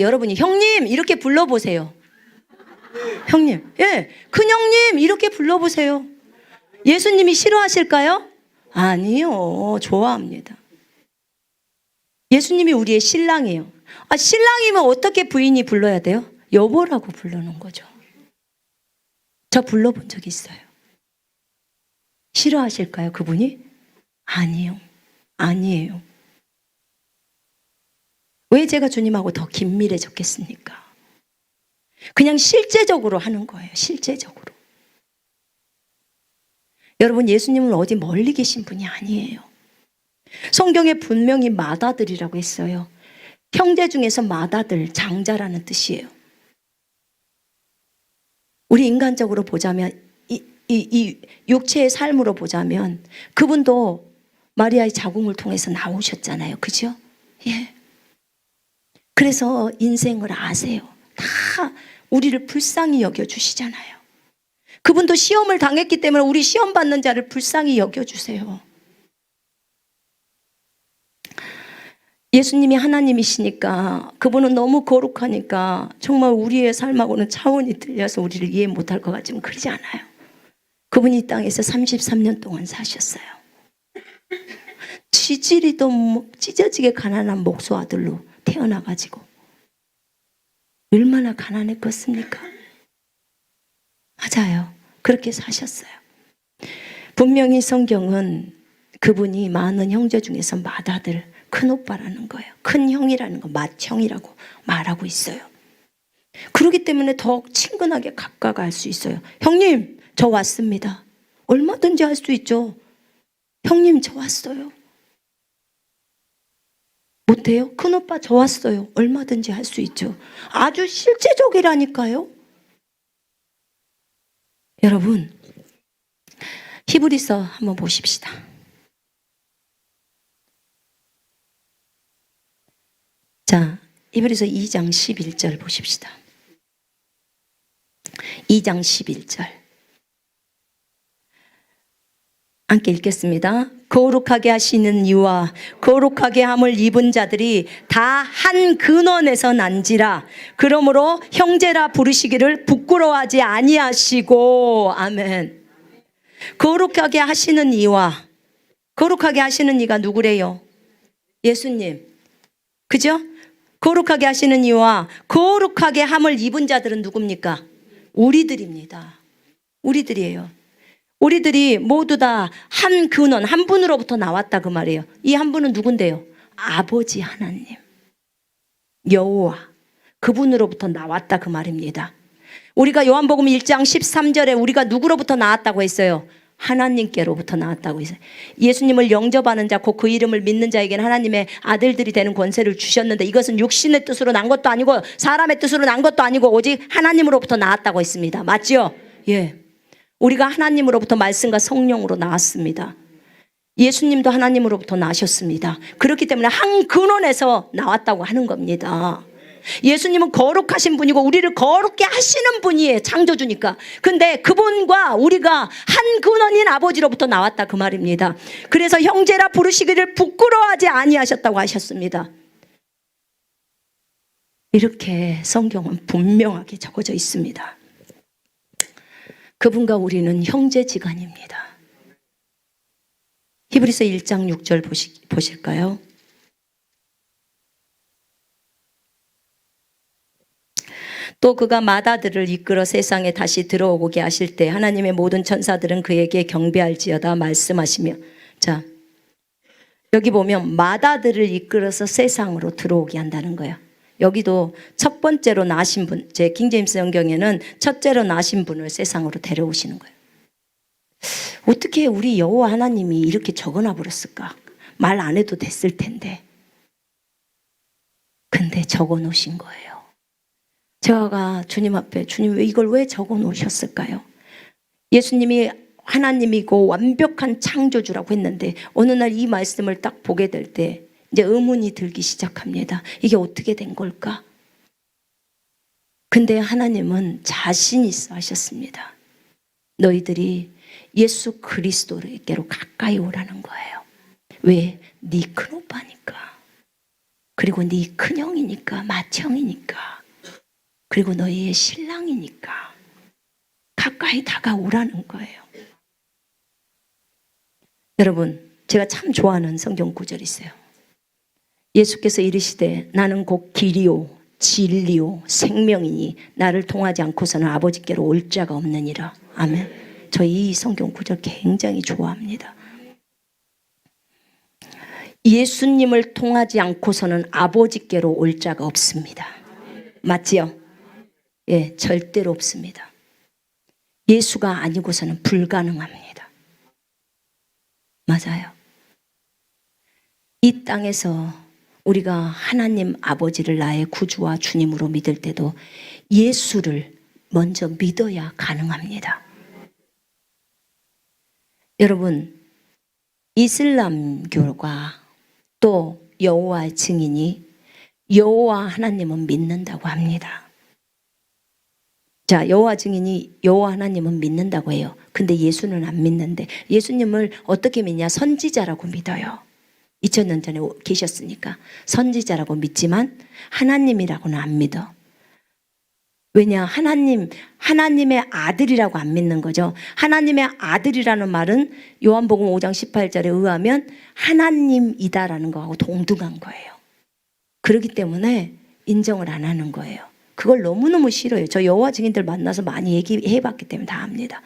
여러분이 형님 이렇게 불러보세요. 형님. 예, 큰형님 이렇게 불러보세요. 예수님이 싫어하실까요? 아니요. 좋아합니다. 예수님이 우리의 신랑이에요. 신랑이면 어떻게 부인이 불러야 돼요? 여보라고 부르는 거죠. 저 불러본 적 있어요. 싫어하실까요, 그분이? 아니요. 아니에요. 왜 제가 주님하고 더 긴밀해졌겠습니까? 그냥 실제적으로 하는 거예요. 실제적으로. 여러분, 예수님은 어디 멀리 계신 분이 아니에요. 성경에 분명히 맏아들이라고 했어요. 형제 중에서 맏아들, 장자라는 뜻이에요. 우리 인간적으로 보자면 이 육체의 삶으로 보자면 그분도 마리아의 자궁을 통해서 나오셨잖아요. 그죠? 예. 그래서 인생을 아세요. 다 우리를 불쌍히 여겨주시잖아요. 그분도 시험을 당했기 때문에 우리 시험 받는 자를 불쌍히 여겨주세요. 예수님이 하나님이시니까 그분은 너무 거룩하니까 정말 우리의 삶하고는 차원이 틀려서 우리를 이해 못할 것 같지만 그러지 않아요. 그분이 이 땅에서 33년 동안 사셨어요. 지질이도 찢어지게 가난한 목소 아들로 태어나가지고 얼마나 가난했겠습니까? 맞아요. 그렇게 사셨어요. 분명히 성경은 그분이 많은 형제 중에서 맏아들, 큰오빠라는 거예요. 큰 형이라는 거, 맏형이라고 말하고 있어요. 그렇기 때문에 더 친근하게 가까이 수 있어요. 형님, 저 왔습니다. 얼마든지 할 수 있죠. 형님, 저 왔어요. 못해요? 큰오빠, 저 왔어요. 얼마든지 할 수 있죠. 아주 실제적이라니까요. 여러분, 히브리서 한번 보십시다. 자, 히브리서 2장 11절 보십시다. 2장 11절. 함께 읽겠습니다. 거룩하게 하시는 이와 거룩하게 함을 입은 자들이 다 한 근원에서 난지라. 그러므로 형제라 부르시기를 부끄러워하지 아니하시고. 아멘. 거룩하게 하시는 이와, 거룩하게 하시는 이가 누구래요? 예수님. 그죠? 거룩하게 하시는 이와 거룩하게 함을 입은 자들은 누굽니까? 우리들입니다. 우리들이에요. 우리들이 모두 다 한 근원, 한 분으로부터 나왔다 그 말이에요. 이 한 분은 누군데요? 아버지 하나님, 여호와, 그분으로부터 나왔다 그 말입니다. 우리가 요한복음 1장 13절에 우리가 누구로부터 나왔다고 했어요? 하나님께로부터 나왔다고 했어요. 예수님을 영접하는 자, 곧 그 이름을 믿는 자에게는 하나님의 아들들이 되는 권세를 주셨는데 이것은 육신의 뜻으로 난 것도 아니고 사람의 뜻으로 난 것도 아니고 오직 하나님으로부터 나왔다고 했습니다. 맞죠? 예. 우리가 하나님으로부터 말씀과 성령으로 나왔습니다. 예수님도 하나님으로부터 나셨습니다. 그렇기 때문에 한 근원에서 나왔다고 하는 겁니다. 예수님은 거룩하신 분이고 우리를 거룩게 하시는 분이에요. 창조주니까. 근데 그분과 우리가 한 근원인 아버지로부터 나왔다 그 말입니다. 그래서 형제라 부르시기를 부끄러워하지 아니하셨다고 하셨습니다. 이렇게 성경은 분명하게 적어져 있습니다. 그분과 우리는 형제지간입니다. 히브리서 1장 6절 보실까요? 또 그가 맏아들을 이끌어 세상에 다시 들어오게 하실 때 하나님의 모든 천사들은 그에게 경배할지어다 말씀하시며. 자, 여기 보면 맏아들을 이끌어서 세상으로 들어오게 한다는 거예요. 여기도 첫 번째로 나신 분, 제 킹제임스 성경에는 첫째로 나신 분을 세상으로 데려오시는 거예요. 어떻게 우리 여호와 하나님이 이렇게 적어놔 버렸을까? 말 안 해도 됐을 텐데. 근데 적어 놓으신 거예요. 제가 주님 앞에, 주님 이걸 왜 적어 놓으셨을까요? 예수님이 하나님이고 완벽한 창조주라고 했는데 어느 날 이 말씀을 딱 보게 될 때 이제 의문이 들기 시작합니다. 이게 어떻게 된 걸까? 근데 하나님은 자신 있어 하셨습니다. 너희들이 예수 그리스도에게로 가까이 오라는 거예요. 왜? 네 큰오빠니까. 그리고 네 큰형이니까, 맏형이니까. 그리고 너희의 신랑이니까. 가까이 다가오라는 거예요. 여러분, 제가 참 좋아하는 성경 구절이 있어요. 예수께서 이르시되 나는 곧 길이요 진리요 생명이니 나를 통하지 않고서는 아버지께로 올 자가 없느니라. 아멘. 저 이 성경 구절 굉장히 좋아합니다. 예수님을 통하지 않고서는 아버지께로 올 자가 없습니다. 맞지요? 예, 절대로 없습니다. 예수가 아니고서는 불가능합니다. 맞아요. 이 땅에서 우리가 하나님 아버지를 나의 구주와 주님으로 믿을 때도 예수를 먼저 믿어야 가능합니다. 여러분, 이슬람교가 또 여호와의 증인이 여호와 하나님은 믿는다고 합니다. 자, 여호와 증인이 여호와 하나님은 믿는다고 해요. 근데 예수는 안 믿는데 예수님을 어떻게 믿냐? 선지자라고 믿어요. 2000년 전에 계셨으니까 선지자라고 믿지만 하나님이라고는 안 믿어. 왜냐? 하나님의 아들이라고 안 믿는 거죠. 하나님의 아들이라는 말은 요한복음 5장 18절에 의하면 하나님이다라는 거하고 동등한 거예요. 그렇기 때문에 인정을 안 하는 거예요. 그걸 너무너무 싫어요. 저 여호와 증인들 만나서 많이 얘기해봤기 때문에 다 압니다.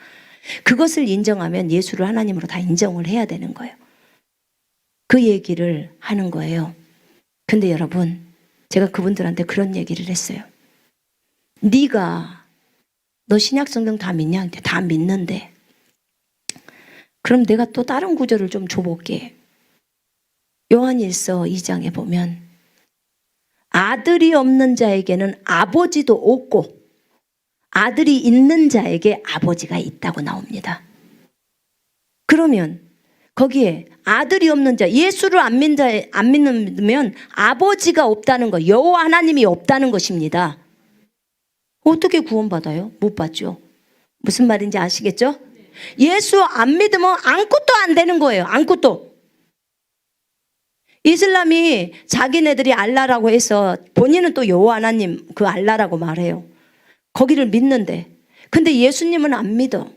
그것을 인정하면 예수를 하나님으로 다 인정을 해야 되는 거예요. 그 얘기를 하는 거예요. 근데 여러분, 제가 그분들한테 그런 얘기를 했어요. 너 신약 성경 다 믿냐? 다 믿는데. 그럼 내가 또 다른 구절을 좀 줘볼게. 요한일서 2장에 보면 아들이 없는 자에게는 아버지도 없고 아들이 있는 자에게 아버지가 있다고 나옵니다. 그러면 거기에 아들이 없는 자, 예수를 안 믿으면 아버지가 없다는 거, 여호와 하나님이 없다는 것입니다. 어떻게 구원받아요? 못 받죠. 무슨 말인지 아시겠죠? 예수 안 믿으면 아무것도 안 되는 거예요. 아무것도. 이슬람이 자기네들이 알라라고 해서 본인은 또 여호와 하나님 그 알라라고 말해요. 거기를 믿는데 근데 예수님은 안 믿어.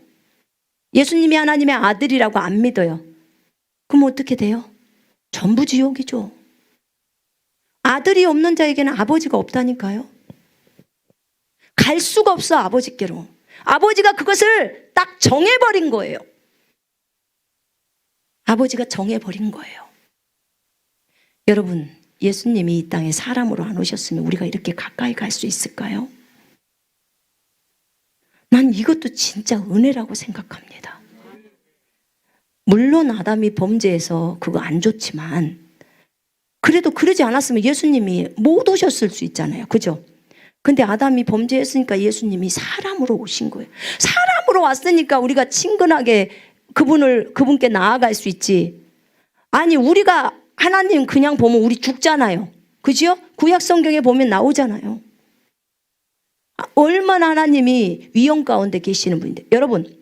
예수님이 하나님의 아들이라고 안 믿어요. 그럼 어떻게 돼요? 전부 지옥이죠. 아들이 없는 자에게는 아버지가 없다니까요. 갈 수가 없어. 아버지께로. 아버지가 그것을 딱 정해버린 거예요. 아버지가 정해버린 거예요. 여러분, 예수님이 이 땅에 사람으로 안 오셨으면 우리가 이렇게 가까이 갈 수 있을까요? 난 이것도 진짜 은혜라고 생각합니다. 물론 아담이 범죄해서 그거 안 좋지만 그래도 그러지 않았으면 예수님이 못 오셨을 수 있잖아요. 그죠? 근데 아담이 범죄했으니까 예수님이 사람으로 오신 거예요. 사람으로 왔으니까 우리가 친근하게 그분께 나아갈 수 있지. 아니, 우리가 하나님 그냥 보면 우리 죽잖아요. 그죠? 구약 성경에 보면 나오잖아요. 얼마나 하나님이 위험 가운데 계시는 분인데. 여러분,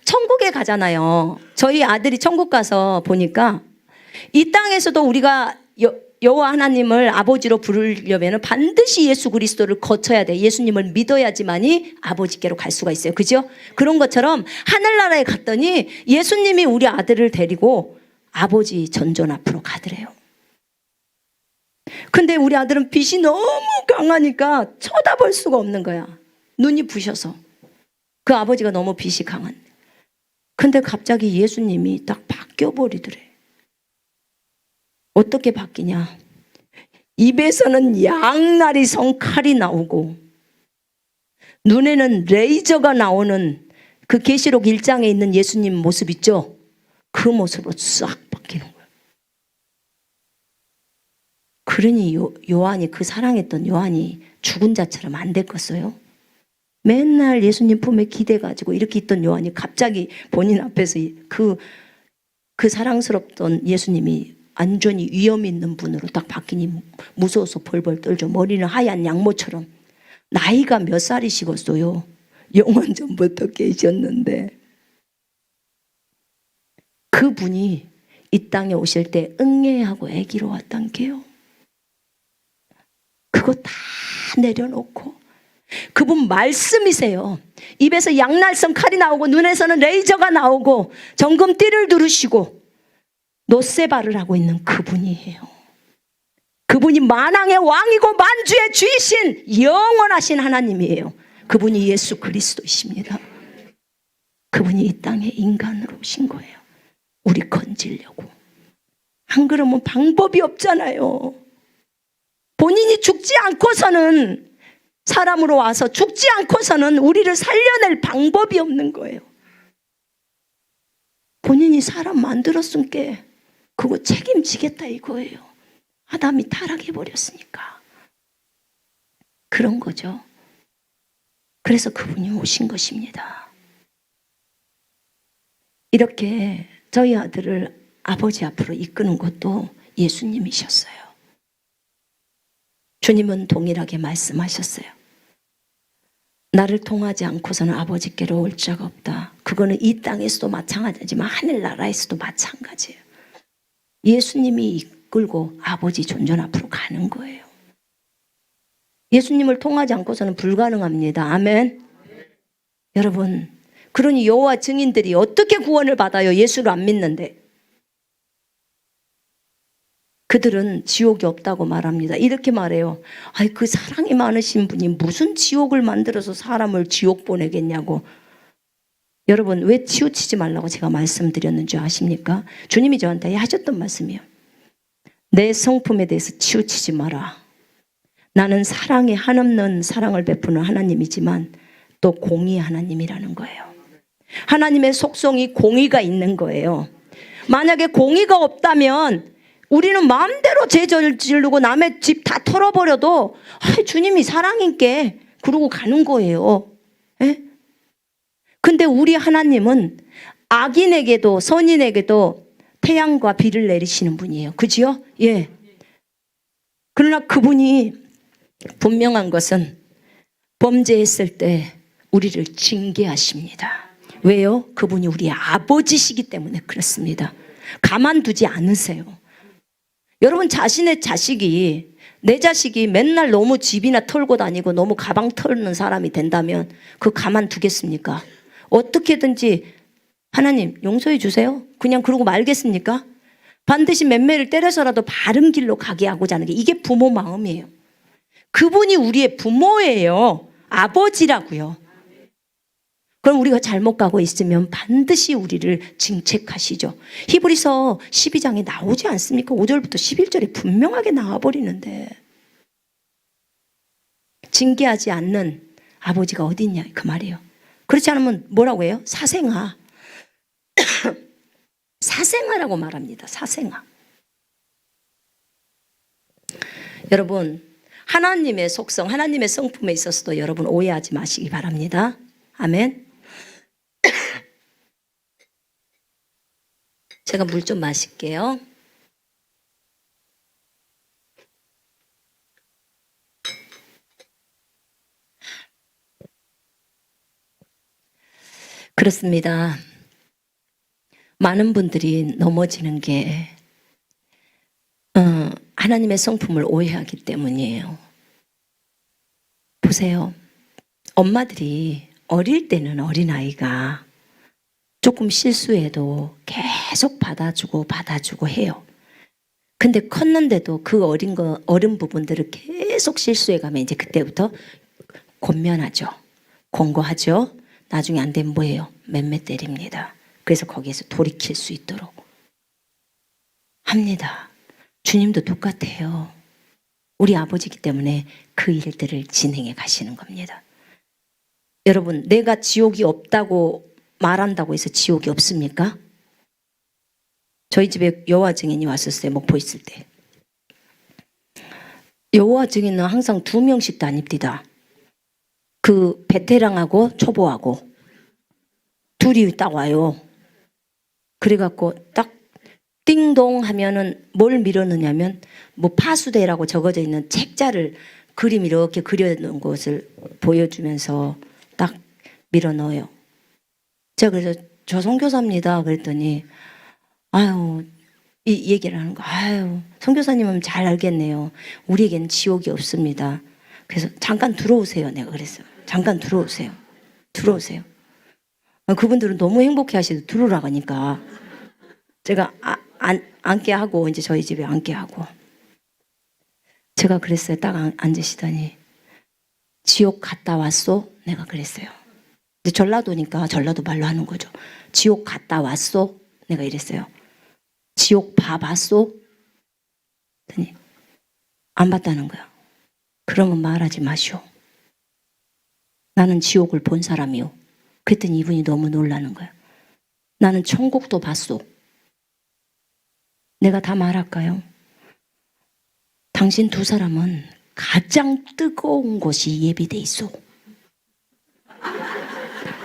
천국에 가잖아요. 저희 아들이 천국 가서 보니까 이 땅에서도 우리가 여호와 하나님을 아버지로 부르려면 반드시 예수 그리스도를 거쳐야 돼. 예수님을 믿어야지만이 아버지께로 갈 수가 있어요. 그죠? 그런 것처럼 하늘나라에 갔더니 예수님이 우리 아들을 데리고 아버지 전전 앞으로 가더래요. 근데 우리 아들은 빛이 너무 강하니까 쳐다볼 수가 없는 거야. 눈이 부셔서. 그 아버지가 너무 빛이 강한. 근데 갑자기 예수님이 딱 바뀌어버리더래. 어떻게 바뀌냐? 입에서는 양날이 성칼이 나오고 눈에는 레이저가 나오는 그 계시록 1장에 있는 예수님 모습 있죠? 그 모습으로 싹 바뀌는 거예요. 그러니 요한이, 그 사랑했던 요한이 죽은 자처럼 안 됐겠어요? 맨날 예수님 품에 기대가지고 이렇게 있던 요한이 갑자기 본인 앞에서 그 사랑스럽던 예수님이 완전히 위험 있는 분으로 딱 바뀌니 무서워서 벌벌 떨죠. 머리는 하얀 양모처럼. 나이가 몇 살이시겠어요? 영원 전부터 계셨는데. 그분이 이 땅에 오실 때 응애하고 애기로 왔단 게요. 그거 다 내려놓고 그분 말씀이세요. 입에서 양날성 칼이 나오고 눈에서는 레이저가 나오고 정금띠를 두르시고 노세바를 하고 있는 그분이에요. 그분이 만왕의 왕이고 만주의 주이신 영원하신 하나님이에요. 그분이 예수 그리스도이십니다. 그분이 이 땅에 인간으로 오신 거예요. 우리 건지려고. 안 그러면 방법이 없잖아요. 본인이 죽지 않고서는, 사람으로 와서 죽지 않고서는 우리를 살려낼 방법이 없는 거예요. 본인이 사람 만들었으니까 그거 책임지겠다 이거예요. 아담이 타락해버렸으니까. 그런 거죠. 그래서 그분이 오신 것입니다. 이렇게 저희 아들을 아버지 앞으로 이끄는 것도 예수님이셨어요. 주님은 동일하게 말씀하셨어요. 나를 통하지 않고서는 아버지께로 올 자가 없다. 그거는 이 땅에서도 마찬가지지만 하늘나라에서도 마찬가지예요. 예수님이 이끌고 아버지 존전 앞으로 가는 거예요. 예수님을 통하지 않고서는 불가능합니다. 아멘. 여러분, 그러니 여호와 증인들이 어떻게 구원을 받아요? 예수를 안 믿는데. 그들은 지옥이 없다고 말합니다. 이렇게 말해요. 아이, 그 사랑이 많으신 분이 무슨 지옥을 만들어서 사람을 지옥 보내겠냐고. 여러분, 왜 치우치지 말라고 제가 말씀드렸는지 아십니까? 주님이 저한테 하셨던 말씀이에요. 내 성품에 대해서 치우치지 마라. 나는 사랑에 한없는 사랑을 베푸는 하나님이지만 또 공의의 하나님이라는 거예요. 하나님의 속성이 공의가 있는 거예요. 만약에 공의가 없다면 우리는 마음대로 죄를 지르고 남의 집 다 털어버려도 주님이 사랑인께 그러고 가는 거예요. 예? 근데 우리 하나님은 악인에게도 선인에게도 태양과 비를 내리시는 분이에요. 그지요? 예. 그러나 그분이 분명한 것은 범죄했을 때 우리를 징계하십니다. 왜요? 그분이 우리 아버지시기 때문에 그렇습니다. 가만두지 않으세요. 여러분, 자신의 자식이, 내 자식이 맨날 너무 집이나 털고 다니고 너무 가방 털는 사람이 된다면 그거 가만두겠습니까? 어떻게든지 하나님 용서해 주세요. 그냥 그러고 말겠습니까? 반드시 맴매를 때려서라도 바른 길로 가게 하고자 하는 게 이게 부모 마음이에요. 그분이 우리의 부모예요. 아버지라고요. 그럼 우리가 잘못 가고 있으면 반드시 우리를 징책하시죠. 히브리서 12장에 나오지 않습니까? 5절부터 11절에 분명하게 나와버리는데 징계하지 않는 아버지가 어디 있냐 그 말이에요. 그렇지 않으면 뭐라고 해요? 사생아. 사생아라고 말합니다. 사생아. 여러분, 하나님의 속성, 하나님의 성품에 있어서도 여러분 오해하지 마시기 바랍니다. 아멘. 제가 물 좀 마실게요. 그렇습니다. 많은 분들이 넘어지는 게 하나님의 성품을 오해하기 때문이에요. 보세요. 엄마들이 어릴 때는 어린아이가 조금 실수해도 계속 받아주고 해요. 근데 컸는데도 그 어린 부분들을 계속 실수해가면 이제 그때부터 권면하죠. 권고하죠. 나중에 안 되면 뭐예요? 맴매 때립니다. 그래서 거기에서 돌이킬 수 있도록 합니다. 주님도 똑같아요. 우리 아버지이기 때문에 그 일들을 진행해 가시는 겁니다. 여러분, 내가 지옥이 없다고 말한다고 해서 지옥이 없습니까? 저희 집에 여호와 증인이 왔었어요. 목포 있을 때. 여호와 증인은 항상 2명씩 다닙니다. 그 베테랑하고 초보하고 둘이 딱 와요. 그래갖고 딱 띵동 하면은 뭘 밀어넣냐면 뭐 파수대라고 적어져 있는 책자를 그림 이렇게 그려놓은 것을 보여주면서 딱 밀어넣어요. 제가 그래서 저 선교사입니다 그랬더니 아유 이 얘기를 하는 거. 아유 선교사님은 잘 알겠네요. 우리에게는 지옥이 없습니다. 그래서 잠깐 들어오세요. 내가 그랬어요. 잠깐 들어오세요. 들어오세요. 그분들은 너무 행복해 하시고 들어오라고 하니까 제가 앉게 하고 이제 저희 집에 앉게 하고 제가 그랬어요. 딱 앉으시더니 지옥 갔다 왔소? 내가 그랬어요. 근데 전라도니까 전라도 말로 하는 거죠. 지옥 갔다 왔소? 내가 이랬어요. 지옥 봐봤소? 그랬더니 안 봤다는 거야. 그러면 말하지 마시오. 나는 지옥을 본 사람이요. 그랬더니 이분이 너무 놀라는 거야. 나는 천국도 봤소. 내가 다 말할까요? 당신 2사람은 가장 뜨거운 곳이 예비돼 있어.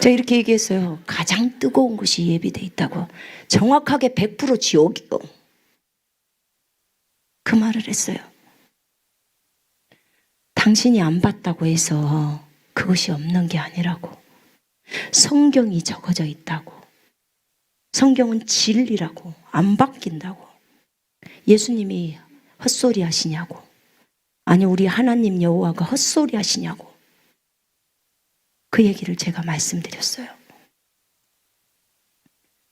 제가 이렇게 얘기했어요. 가장 뜨거운 곳이 예비돼 있다고. 정확하게 100% 지옥이요. 그 말을 했어요. 당신이 안 봤다고 해서 그것이 없는 게 아니라고. 성경이 적어져 있다고. 성경은 진리라고. 안 바뀐다고. 예수님이 헛소리 하시냐고. 아니 우리 하나님 여호와가 헛소리 하시냐고. 그 얘기를 제가 말씀드렸어요.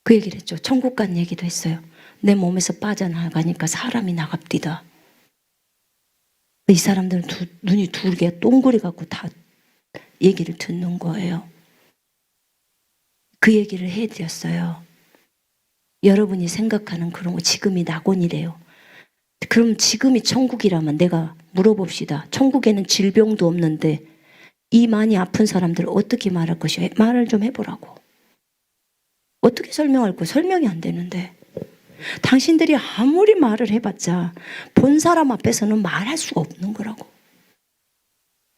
그 얘기를 했죠. 천국 간 얘기도 했어요. 내 몸에서 빠져나가니까 사람이 나갑디다. 이 사람들은 눈이 두 개 동그리 갖고 다 얘기를 듣는 거예요. 그 얘기를 해드렸어요. 여러분이 생각하는 그런 거 지금이 낙원이래요. 그럼 지금이 천국이라면 내가 물어봅시다. 천국에는 질병도 없는데 이 많이 아픈 사람들 어떻게 말할 것이야? 말을 좀 해보라고. 어떻게 설명할 거? 설명이 안 되는데. 당신들이 아무리 말을 해봤자 본 사람 앞에서는 말할 수가 없는 거라고.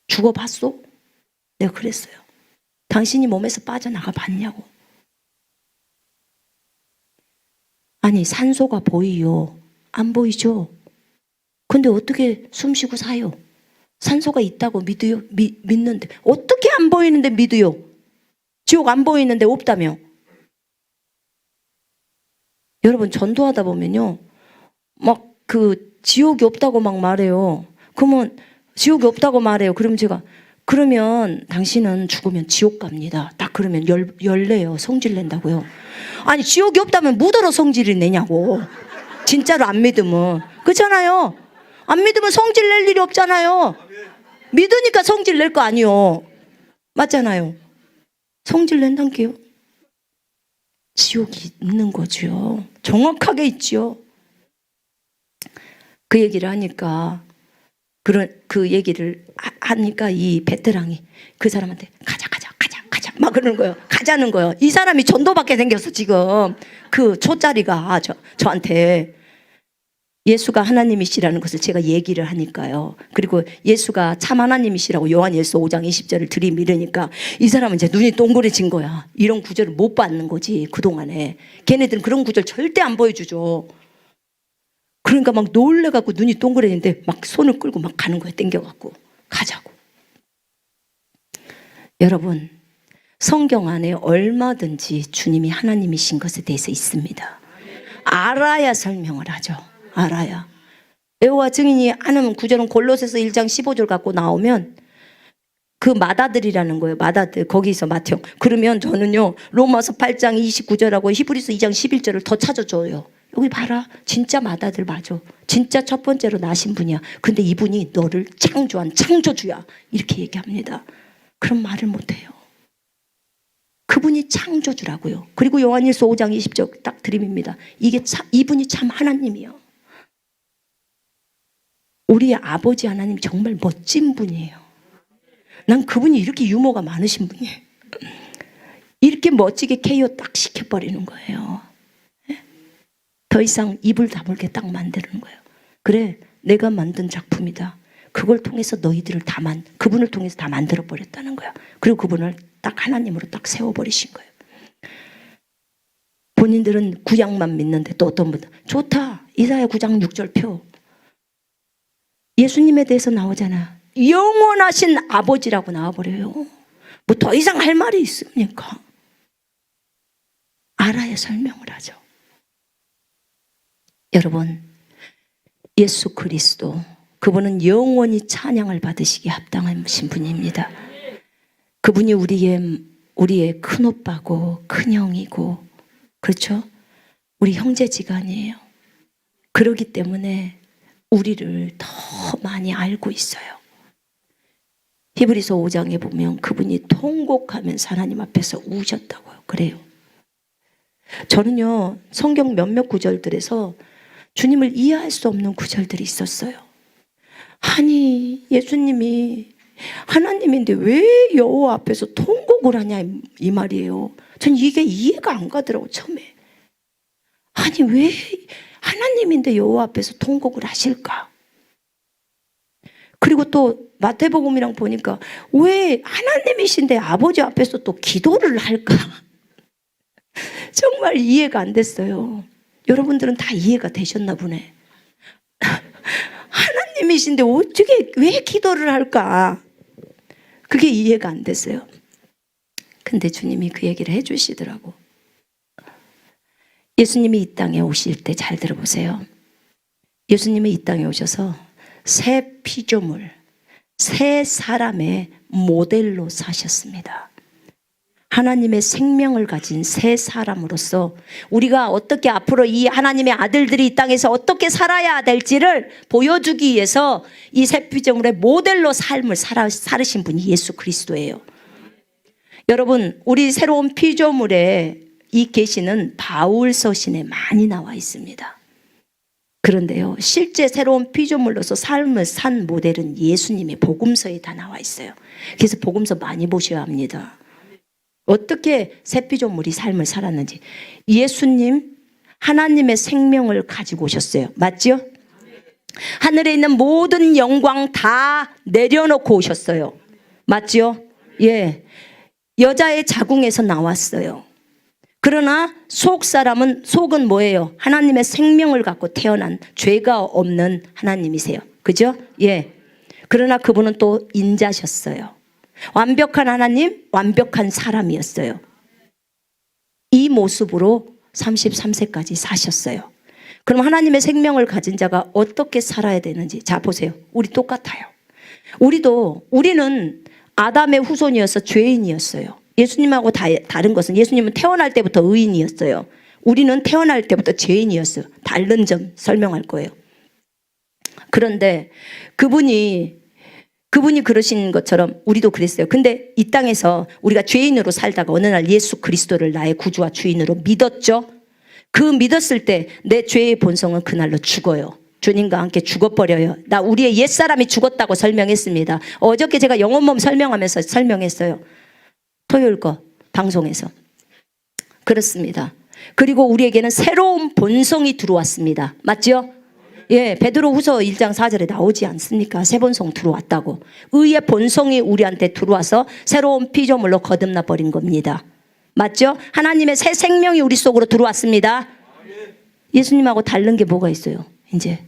죽어봤어? 내가 그랬어요. 당신이 몸에서 빠져나가 봤냐고. 아니 산소가 보이요? 안 보이죠? 근데 어떻게 숨쉬고 사요? 산소가 있다고 믿어요? 믿는데 어떻게 안 보이는데 믿어요? 지옥 안 보이는데 없다며? 여러분 전도하다 보면요 막 그 지옥이 없다고 막 말해요. 그러면 지옥이 없다고 말해요. 그럼 제가 그러면 당신은 죽으면 지옥 갑니다. 딱 그러면 열내요. 성질 낸다고요. 아니 지옥이 없다면 무더러 성질을 내냐고. 진짜로 안 믿으면. 그렇잖아요. 안 믿으면 성질 낼 일이 없잖아요. 믿으니까 성질 낼 거 아니요. 맞잖아요. 성질 낸다는 게요. 지옥이 있는 거죠. 정확하게 있죠. 그 얘기를 하니까 그 얘기를 하니까 이 베테랑이 그 사람한테 가자 막 그러는 거예요. 가자는 거예요. 이 사람이 전도받게 생겼어 지금. 그 초짜리가 저한테 예수가 하나님이시라는 것을 제가 얘기를 하니까요. 그리고 예수가 참 하나님이시라고 요한일서 5장 20절을 들이밀으니까 이 사람은 이제 눈이 동그래진 거야. 이런 구절을 못 받는 거지 그동안에. 걔네들은 그런 구절 절대 안 보여주죠. 그러니까 막 놀래갖고 눈이 동그래진데 막 손을 끌고 막 가는 거야. 땡겨갖고 가자고. 여러분 성경 안에 얼마든지 주님이 하나님이신 것에 대해서 있습니다. 알아야 설명을 하죠. 알아야. 여호와 증인이 하는 구절은 골로새서 1장 15절 갖고 나오면 그 마다들이라는 거예요. 마다들 거기서 마태형. 그러면 저는요 로마서 8장 29절하고 히브리서 2장 11절을 더 찾아줘요. 여기 봐라. 진짜 마다들 맞아. 진짜 첫 번째로 나신 분이야. 근데 이분이 너를 창조한 창조주야. 이렇게 얘기합니다. 그런 말을 못해요. 그분이 창조주라고요. 그리고 요한일서 5장 20절 딱 드림입니다. 이분이 참 하나님이요. 우리 아버지 하나님 정말 멋진 분이에요. 난 그분이 이렇게 유머가 많으신 분이에요. 이렇게 멋지게 KO 딱 시켜버리는 거예요. 더 이상 입을 다물게 딱 만드는 거예요. 그래, 내가 만든 작품이다. 그걸 통해서 너희들을 그분을 통해서 다 만들어버렸다는 거예요. 그리고 그분을 딱 하나님으로 딱 세워버리신 거예요. 본인들은 구약만 믿는데 또 어떤 분들 좋다. 이사야 9장 6절 표. 예수님에 대해서 나오잖아. 영원하신 아버지라고 나와버려요. 뭐 더 이상 할 말이 있습니까? 알아야 설명을 하죠. 여러분, 예수 그리스도 그분은 영원히 찬양을 받으시기에 합당하신 분입니다. 그분이 우리의 큰오빠고 큰형이고, 그렇죠? 우리 형제지간이에요. 그렇기 때문에 우리를 더 많이 알고 있어요. 히브리서 5장에 보면 그분이 통곡하면서 하나님 앞에서 우셨다고요. 그래요. 저는요, 성경 몇몇 구절들에서 주님을 이해할 수 없는 구절들이 있었어요. 아니, 예수님이 하나님인데 왜 여호와 앞에서 통곡을 하냐 이 말이에요. 전 이게 이해가 안 가더라고요, 처음에. 아니, 왜 하나님인데 여호와 앞에서 통곡을 하실까? 그리고 또 마태복음이랑 보니까 왜 하나님이신데 아버지 앞에서 또 기도를 할까? 정말 이해가 안 됐어요. 여러분들은 다 이해가 되셨나 보네. 하나님이신데 어떻게 왜 기도를 할까? 그게 이해가 안 됐어요. 근데 주님이 그 얘기를 해주시더라고. 예수님이 이 땅에 오실 때 잘 들어보세요. 예수님이 이 땅에 오셔서 새 피조물, 새 사람의 모델로 사셨습니다. 하나님의 생명을 가진 새 사람으로서 우리가 어떻게 앞으로 이 하나님의 아들들이 이 땅에서 어떻게 살아야 될지를 보여주기 위해서 이 새 피조물의 모델로 삶을 살으신 분이 예수 그리스도예요. 여러분, 우리 새로운 피조물에 이 계시는 바울서신에 많이 나와 있습니다. 그런데요, 실제 새로운 피조물로서 삶을 산 모델은 예수님의 복음서에 다 나와 있어요. 그래서 복음서 많이 보셔야 합니다. 어떻게 새 피조물이 삶을 살았는지. 예수님 하나님의 생명을 가지고 오셨어요. 맞죠? 하늘에 있는 모든 영광 다 내려놓고 오셨어요. 맞죠? 예. 여자의 자궁에서 나왔어요. 그러나 속은 뭐예요? 하나님의 생명을 갖고 태어난 죄가 없는 하나님이세요. 그죠? 예. 그러나 그분은 또 인자셨어요. 완벽한 하나님, 완벽한 사람이었어요. 이 모습으로 33세까지 사셨어요. 그럼 하나님의 생명을 가진 자가 어떻게 살아야 되는지. 자, 보세요. 우리 똑같아요. 우리는 아담의 후손이어서 죄인이었어요. 예수님하고 다른 것은 예수님은 태어날 때부터 의인이었어요. 우리는 태어날 때부터 죄인이었어요. 다른 점 설명할 거예요. 그런데 그분이 그러신 것처럼 우리도 그랬어요. 근데 이 땅에서 우리가 죄인으로 살다가 어느 날 예수 그리스도를 나의 구주와 주인으로 믿었죠. 그 믿었을 때 내 죄의 본성은 그날로 죽어요. 주님과 함께 죽어버려요. 우리의 옛사람이 죽었다고 설명했습니다. 어저께 제가 영혼몸 설명하면서 설명했어요. 토요일 거 방송에서. 그렇습니다. 그리고 우리에게는 새로운 본성이 들어왔습니다. 맞죠? 예, 베드로후서 1장 4절에 나오지 않습니까? 새 본성 들어왔다고. 의의 본성이 우리한테 들어와서 새로운 피조물로 거듭나 버린 겁니다. 맞죠? 하나님의 새 생명이 우리 속으로 들어왔습니다. 예수님하고 다른 게 뭐가 있어요? 이제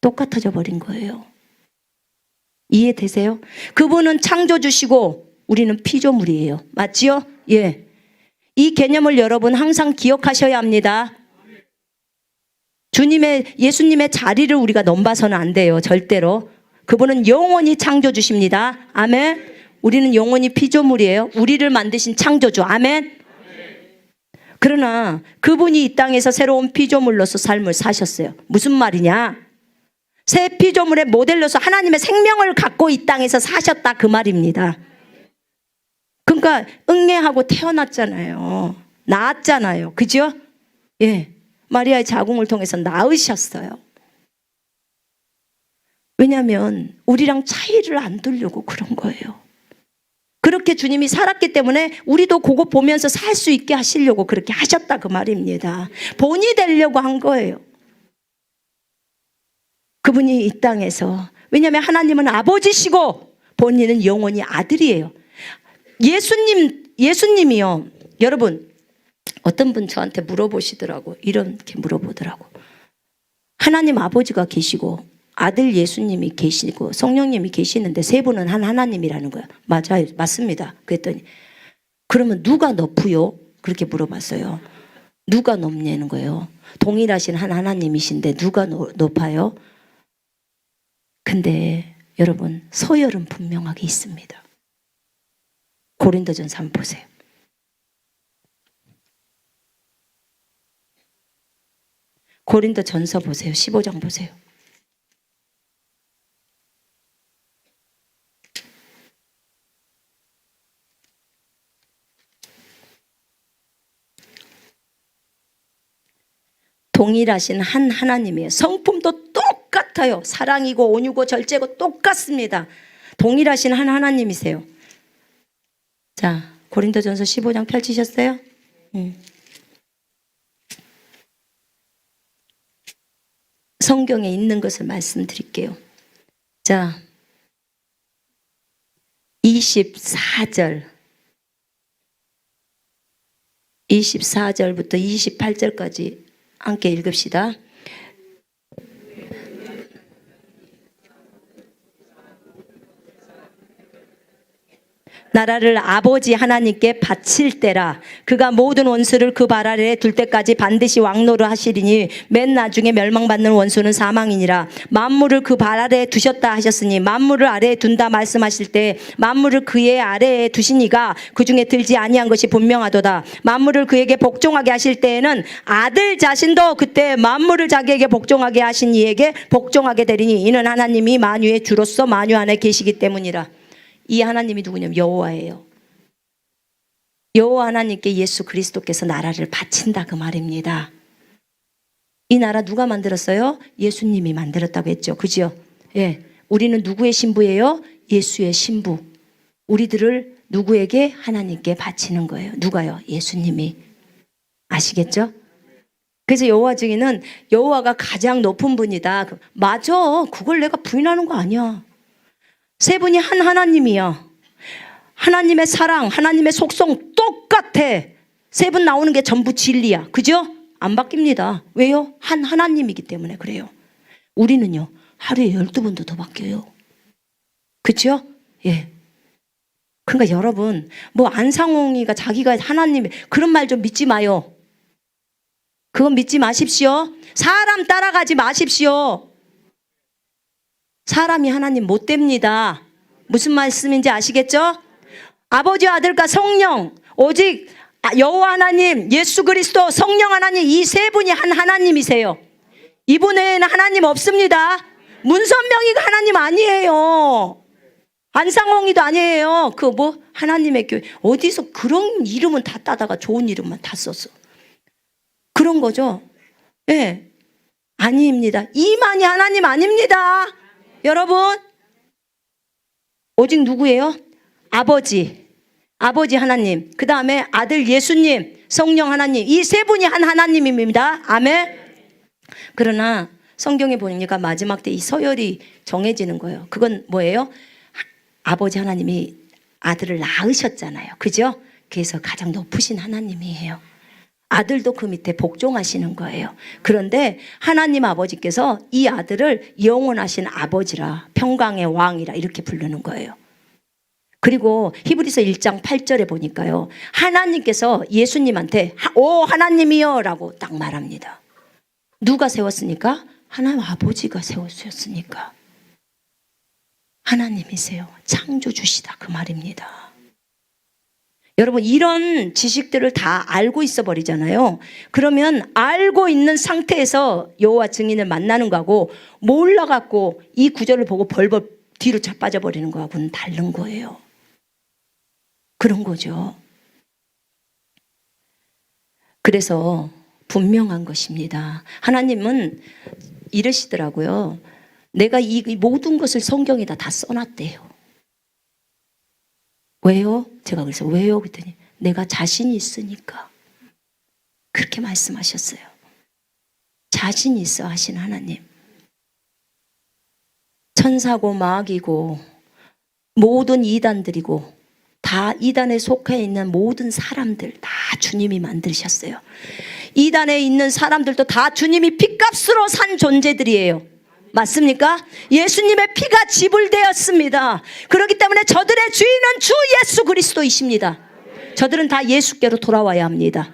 똑같아져 버린 거예요. 이해되세요? 그분은 창조주시고 우리는 피조물이에요. 맞지요? 예. 이 개념을 여러분 항상 기억하셔야 합니다. 예수님의 자리를 우리가 넘봐서는 안 돼요. 절대로. 그분은 영원히 창조주십니다. 아멘. 우리는 영원히 피조물이에요. 우리를 만드신 창조주. 아멘. 그러나 그분이 이 땅에서 새로운 피조물로서 삶을 사셨어요. 무슨 말이냐? 새 피조물의 모델로서 하나님의 생명을 갖고 이 땅에서 사셨다 그 말입니다. 그러니까 응애하고 태어났잖아요. 낳았잖아요. 그죠? 예. 마리아의 자궁을 통해서 낳으셨어요. 왜냐하면 우리랑 차이를 안 두려고 그런 거예요. 그렇게 주님이 살았기 때문에 우리도 그거 보면서 살 수 있게 하시려고 그렇게 하셨다 그 말입니다. 본이 되려고 한 거예요. 그분이 이 땅에서, 왜냐하면 하나님은 아버지시고 본인은 영원히 아들이에요. 예수님이요. 여러분, 어떤 분 저한테 물어보시더라고. 이렇게 물어보더라고. 하나님 아버지가 계시고 아들 예수님이 계시고 성령님이 계시는데 세 분은 한 하나님이라는 거야. 맞아요. 맞습니다. 그랬더니 그러면 누가 높으요? 그렇게 물어봤어요. 누가 높냐는 거예요. 동일하신 한 하나님이신데 누가 높아요? 근데 여러분, 서열은 분명하게 있습니다. 고린도전서 한번 보세요. 고린도전서 보세요. 15장 보세요. 동일하신 한 하나님이에요. 성품도 똑같아요. 사랑이고 온유고 절제고 똑같습니다. 동일하신 한 하나님이세요. 자, 고린도전서 15장 펼치셨어요? 성경에 있는 것을 말씀드릴게요. 자, 24절부터 28절까지 함께 읽읍시다. 나라를 아버지 하나님께 바칠 때라. 그가 모든 원수를 그 발 아래에 둘 때까지 반드시 왕노를 하시리니 맨 나중에 멸망받는 원수는 사망이니라. 만물을 그 발 아래에 두셨다 하셨으니 만물을 아래에 둔다 말씀하실 때 만물을 그의 아래에 두시니가 그 중에 들지 아니한 것이 분명하도다. 만물을 그에게 복종하게 하실 때에는 아들 자신도 그때 만물을 자기에게 복종하게 하신 이에게 복종하게 되리니 이는 하나님이 만유의 주로서 만유 안에 계시기 때문이라. 이 하나님이 누구냐면 여호와예요. 여호와 하나님께 예수 그리스도께서 나라를 바친다 그 말입니다. 이 나라 누가 만들었어요? 예수님이 만들었다고 했죠. 그죠? 예. 우리는 누구의 신부예요? 예수의 신부. 우리들을 누구에게? 하나님께 바치는 거예요. 누가요? 예수님이. 아시겠죠? 그래서 여호와 증인은 여호와가 가장 높은 분이다. 맞아. 그걸 내가 부인하는 거 아니야. 세 분이 한 하나님이야. 하나님의 사랑, 하나님의 속성 똑같아. 세 분 나오는 게 전부 진리야. 그죠? 안 바뀝니다. 왜요? 한 하나님이기 때문에 그래요. 우리는요, 하루에 12번도 더 바뀌어요. 그죠? 예. 그러니까 여러분, 뭐 안상홍이가 자기가 하나님, 그런 말 좀 믿지 마요. 그건 믿지 마십시오. 사람 따라가지 마십시오. 사람이 하나님 못 됩니다. 무슨 말씀인지 아시겠죠? 아버지와 아들과 성령, 오직 여호와 하나님, 예수 그리스도, 성령 하나님, 이 세 분이 한 하나님이세요. 이분 외에는 하나님 없습니다. 문선명이가 하나님 아니에요. 안상홍이도 아니에요. 그 뭐 하나님의 교회 어디서 그런 이름은 다 따다가 좋은 이름만 다 썼어. 그런 거죠. 예, 아닙니다. 이만이 하나님 아닙니다. 여러분, 오직 누구예요? 아버지 하나님, 그 다음에 아들 예수님, 성령 하나님, 이 세 분이 한 하나님입니다. 아멘. 그러나 성경에 보니까 마지막 때 이 서열이 정해지는 거예요. 그건 뭐예요? 아버지 하나님이 아들을 낳으셨잖아요. 그죠? 그래서 가장 높으신 하나님이에요. 아들도 그 밑에 복종하시는 거예요. 그런데 하나님 아버지께서 이 아들을 영원하신 아버지라, 평강의 왕이라 이렇게 부르는 거예요. 그리고 히브리서 1장 8절에 보니까요, 하나님께서 예수님한테 오 하나님이여 라고 딱 말합니다. 누가 세웠으니까? 하나님 아버지가 세우셨으니까. 하나님이세요. 창조주시다 그 말입니다. 여러분, 이런 지식들을 다 알고 있어 버리잖아요. 그러면 알고 있는 상태에서 여호와 증인을 만나는 거하고 몰라갖고 이 구절을 보고 벌벌 뒤로 자빠져 버리는 거하고는 다른 거예요. 그런 거죠. 그래서 분명한 것입니다. 하나님은 이러시더라고요. 내가 이 모든 것을 성경에다 다 써놨대요. 왜요? 제가 그래서 왜요? 그랬더니 내가 자신이 있으니까. 그렇게 말씀하셨어요. 자신 있어 하신 하나님. 천사고 마귀고 모든 이단들이고 다 이단에 속해 있는 모든 사람들 다 주님이 만드셨어요. 이단에 있는 사람들도 다 주님이 핏값으로 산 존재들이에요. 맞습니까? 예수님의 피가 지불되었습니다. 그렇기 때문에 저들의 주인은 주 예수 그리스도이십니다. 저들은 다 예수께로 돌아와야 합니다.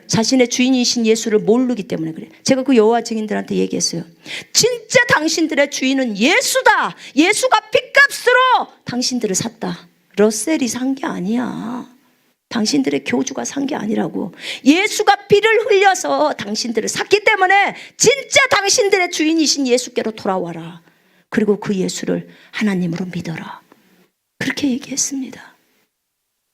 자신의 주인이신 예수를 모르기 때문에 그래요. 제가 그 여호와 증인들한테 얘기했어요. 진짜 당신들의 주인은 예수다. 예수가 핏값으로 당신들을 샀다. 러셀이 산 게 아니야. 당신들의 교주가 산 게 아니라고. 예수가 피를 흘려서 당신들을 샀기 때문에 진짜 당신들의 주인이신 예수께로 돌아와라. 그리고 그 예수를 하나님으로 믿어라. 그렇게 얘기했습니다.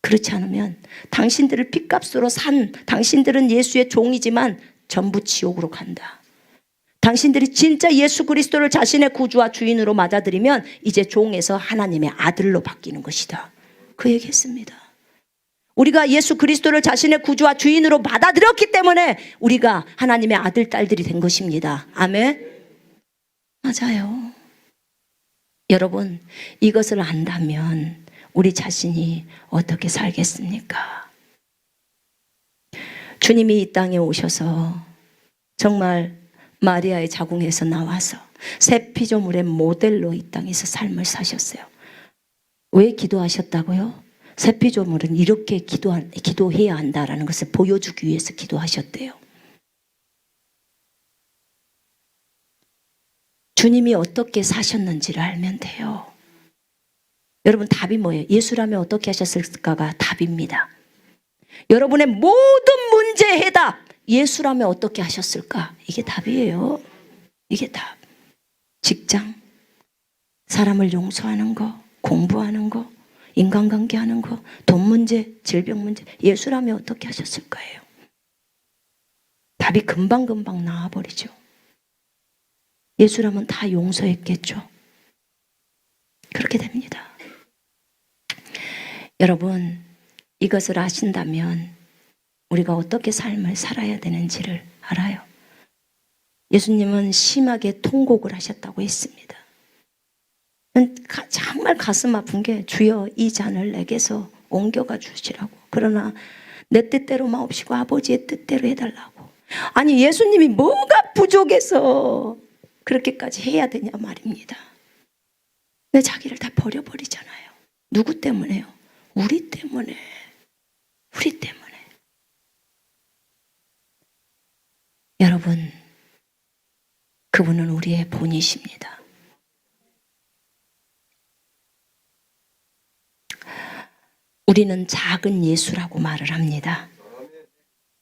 그렇지 않으면 당신들을 핏값으로 산 당신들은 예수의 종이지만 전부 지옥으로 간다. 당신들이 진짜 예수 그리스도를 자신의 구주와 주인으로 맞아들이면 이제 종에서 하나님의 아들로 바뀌는 것이다. 그 얘기했습니다. 우리가 예수 그리스도를 자신의 구주와 주인으로 받아들였기 때문에 우리가 하나님의 아들, 딸들이 된 것입니다. 아멘? 맞아요. 여러분, 이것을 안다면 우리 자신이 어떻게 살겠습니까? 주님이 이 땅에 오셔서 정말 마리아의 자궁에서 나와서 새 피조물의 모델로 이 땅에서 삶을 사셨어요. 왜 기도하셨다고요? 새 피조물은 이렇게 기도해야 한다라는 것을 보여주기 위해서 기도하셨대요. 주님이 어떻게 사셨는지를 알면 돼요. 여러분, 답이 뭐예요? 예수라면 어떻게 하셨을까가 답입니다. 여러분의 모든 문제의 해답, 예수라면 어떻게 하셨을까? 이게 답이에요. 이게 답. 직장, 사람을 용서하는 거, 공부하는 거, 인간관계 하는 거, 돈 문제, 질병 문제, 예수라면 어떻게 하셨을까요? 답이 금방금방 나와버리죠. 예수라면 다 용서했겠죠. 그렇게 됩니다. 여러분, 이것을 아신다면 우리가 어떻게 삶을 살아야 되는지를 알아요. 예수님은 심하게 통곡을 하셨다고 했습니다. 정말 가슴 아픈 게 주여 이 잔을 내게서 옮겨가 주시라고. 그러나 내 뜻대로 마옵시고 아버지의 뜻대로 해달라고. 아니, 예수님이 뭐가 부족해서 그렇게까지 해야 되냐 말입니다. 내 자기를 다 버려버리잖아요. 누구 때문에요? 우리 때문에. 우리 때문에. 여러분, 그분은 우리의 본이십니다. 우리는 작은 예수라고 말을 합니다.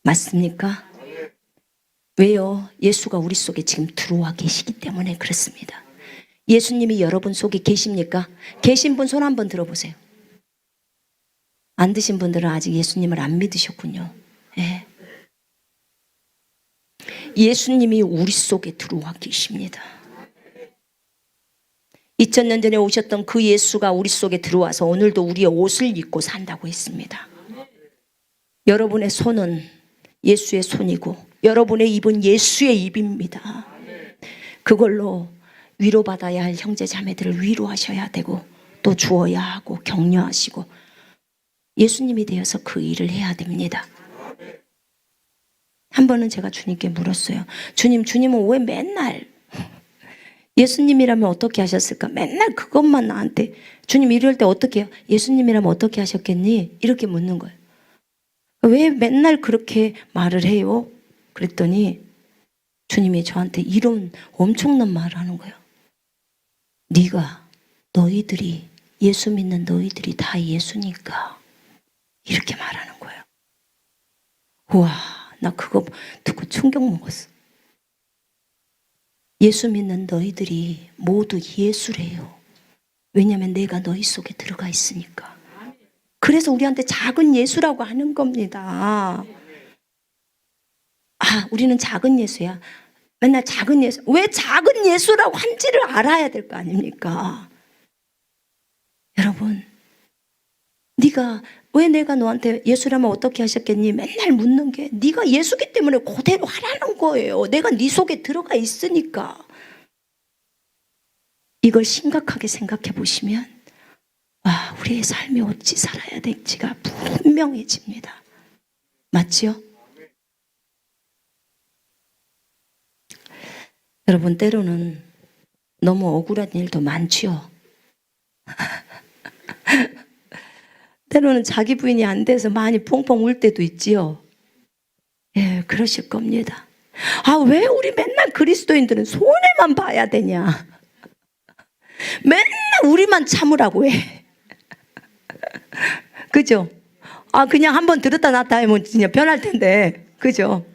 맞습니까? 왜요? 예수가 우리 속에 지금 들어와 계시기 때문에 그렇습니다. 예수님이 여러분 속에 계십니까? 계신 분 손 한번 들어보세요. 안 드신 분들은 아직 예수님을 안 믿으셨군요. 네. 예수님이 우리 속에 들어와 계십니다. 2000년 전에 오셨던 그 예수가 우리 속에 들어와서 오늘도 우리의 옷을 입고 산다고 했습니다. 여러분의 손은 예수의 손이고 여러분의 입은 예수의 입입니다. 그걸로 위로받아야 할 형제 자매들을 위로하셔야 되고 또 주어야 하고 격려하시고 예수님이 되어서 그 일을 해야 됩니다. 한 번은 제가 주님께 물었어요. 주님은 왜 맨날 예수님이라면 어떻게 하셨을까? 맨날 그것만 나한테 주님 이럴 때 어떻게 해요? 예수님이라면 어떻게 하셨겠니? 이렇게 묻는 거예요. 왜 맨날 그렇게 말을 해요? 그랬더니 주님이 저한테 이런 엄청난 말을 하는 거예요. 너희들이 예수 믿는 너희들이 다 예수니까 이렇게 말하는 거예요. 우와, 나 그거 듣고 충격 먹었어. 예수 믿는 너희들이 모두 예수래요. 왜냐하면 내가 너희 속에 들어가 있으니까. 그래서 우리한테 작은 예수라고 하는 겁니다. 우리는 작은 예수야. 맨날 작은 예수. 왜 작은 예수라고 한지를 알아야 될 거 아닙니까? 여러분, 네가 왜 내가 너한테 예수라면 어떻게 하셨겠니? 맨날 묻는 게 네가 예수기 때문에 그대로 하라는 거예요. 내가 네 속에 들어가 있으니까. 이걸 심각하게 생각해 보시면 와, 우리의 삶이 어찌 살아야 될지가 분명해집니다. 맞지요? 여러분, 때로는 너무 억울한 일도 많지요. 때로는 자기 부인이 안 돼서 많이 펑펑 울 때도 있지요. 예, 그러실 겁니다. 아, 왜 우리 맨날 그리스도인들은 손해만 봐야 되냐? 맨날 우리만 참으라고 해. 그죠? 아, 그냥 한번 들었다 놨다 하면 진짜 변할 텐데. 그죠?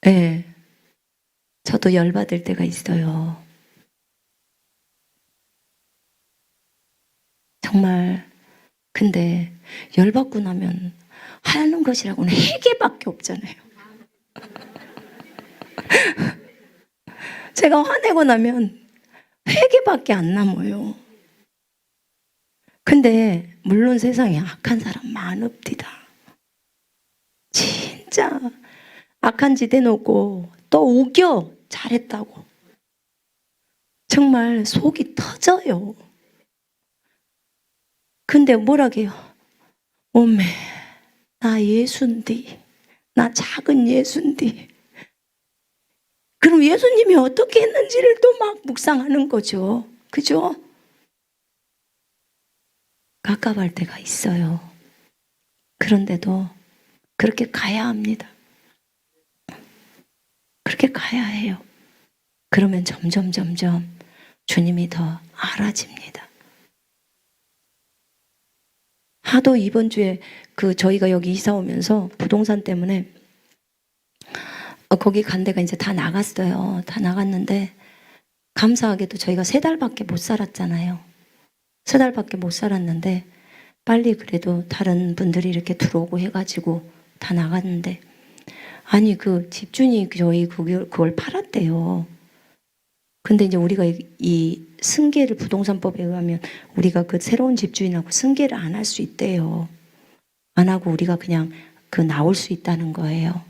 예. 저도 열받을 때가 있어요. 정말. 근데 열받고 나면 하는 것이라고는 회개밖에 없잖아요. 제가 화내고 나면 회개밖에 안 남아요. 근데 물론 세상에 악한 사람 많읍디다. 진짜 악한 짓 해놓고 또 우겨. 잘했다고. 정말 속이 터져요. 근데 뭐라게요? 오메, 나 예수인디. 나 작은 예수인디. 그럼 예수님이 어떻게 했는지를 또 막 묵상하는 거죠. 그죠? 갑갑할 때가 있어요. 그런데도 그렇게 가야 합니다. 그렇게 가야 해요. 그러면 점점 주님이 더 알아집니다. 하도 이번 주에 저희가 여기 이사 오면서 부동산 때문에 거기 간 데가 이제 다 나갔어요. 다 나갔는데 감사하게도 저희가 3달밖에 못 살았잖아요. 3달밖에 못 살았는데 빨리 그래도 다른 분들이 이렇게 들어오고 해가지고 다 나갔는데 아니 그 집주인이 저희 그걸 팔았대요. 근데 이제 우리가 이 승계를 부동산법에 의하면 우리가 그 새로운 집주인하고 승계를 안 할 수 있대요. 안 하고 우리가 그냥 나올 수 있다는 거예요.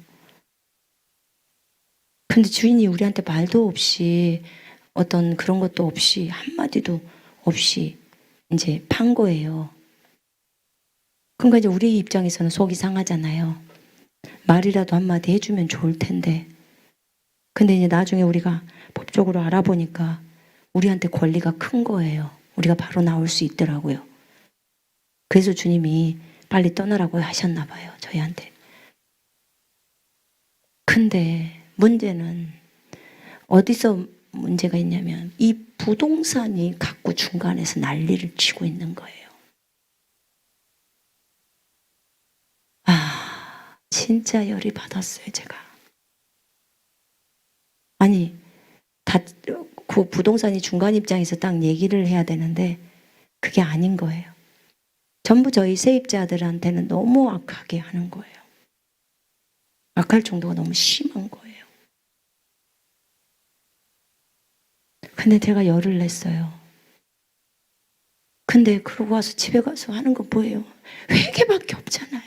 근데 주인이 우리한테 말도 없이 어떤 그런 것도 없이 한마디도 없이 이제 판 거예요. 그러니까 이제 우리 입장에서는 속이 상하잖아요. 말이라도 한마디 해주면 좋을 텐데. 근데 이제 나중에 우리가 법적으로 알아보니까 우리한테 권리가 큰 거예요. 우리가 바로 나올 수 있더라고요. 그래서 주님이 빨리 떠나라고 하셨나 봐요. 저희한테. 근데 문제는 어디서 문제가 있냐면 이 부동산이 갖고 중간에서 난리를 치고 있는 거예요. 아, 진짜 열이 받았어요, 제가. 아니, 그 부동산이 중간 입장에서 딱 얘기를 해야 되는데 그게 아닌 거예요. 전부 저희 세입자들한테는 너무 악하게 하는 거예요. 악할 정도가 너무 심한 거예요. 근데 제가 열을 냈어요. 근데 그러고 와서 집에 가서 하는 거 뭐예요? 회개밖에 없잖아요.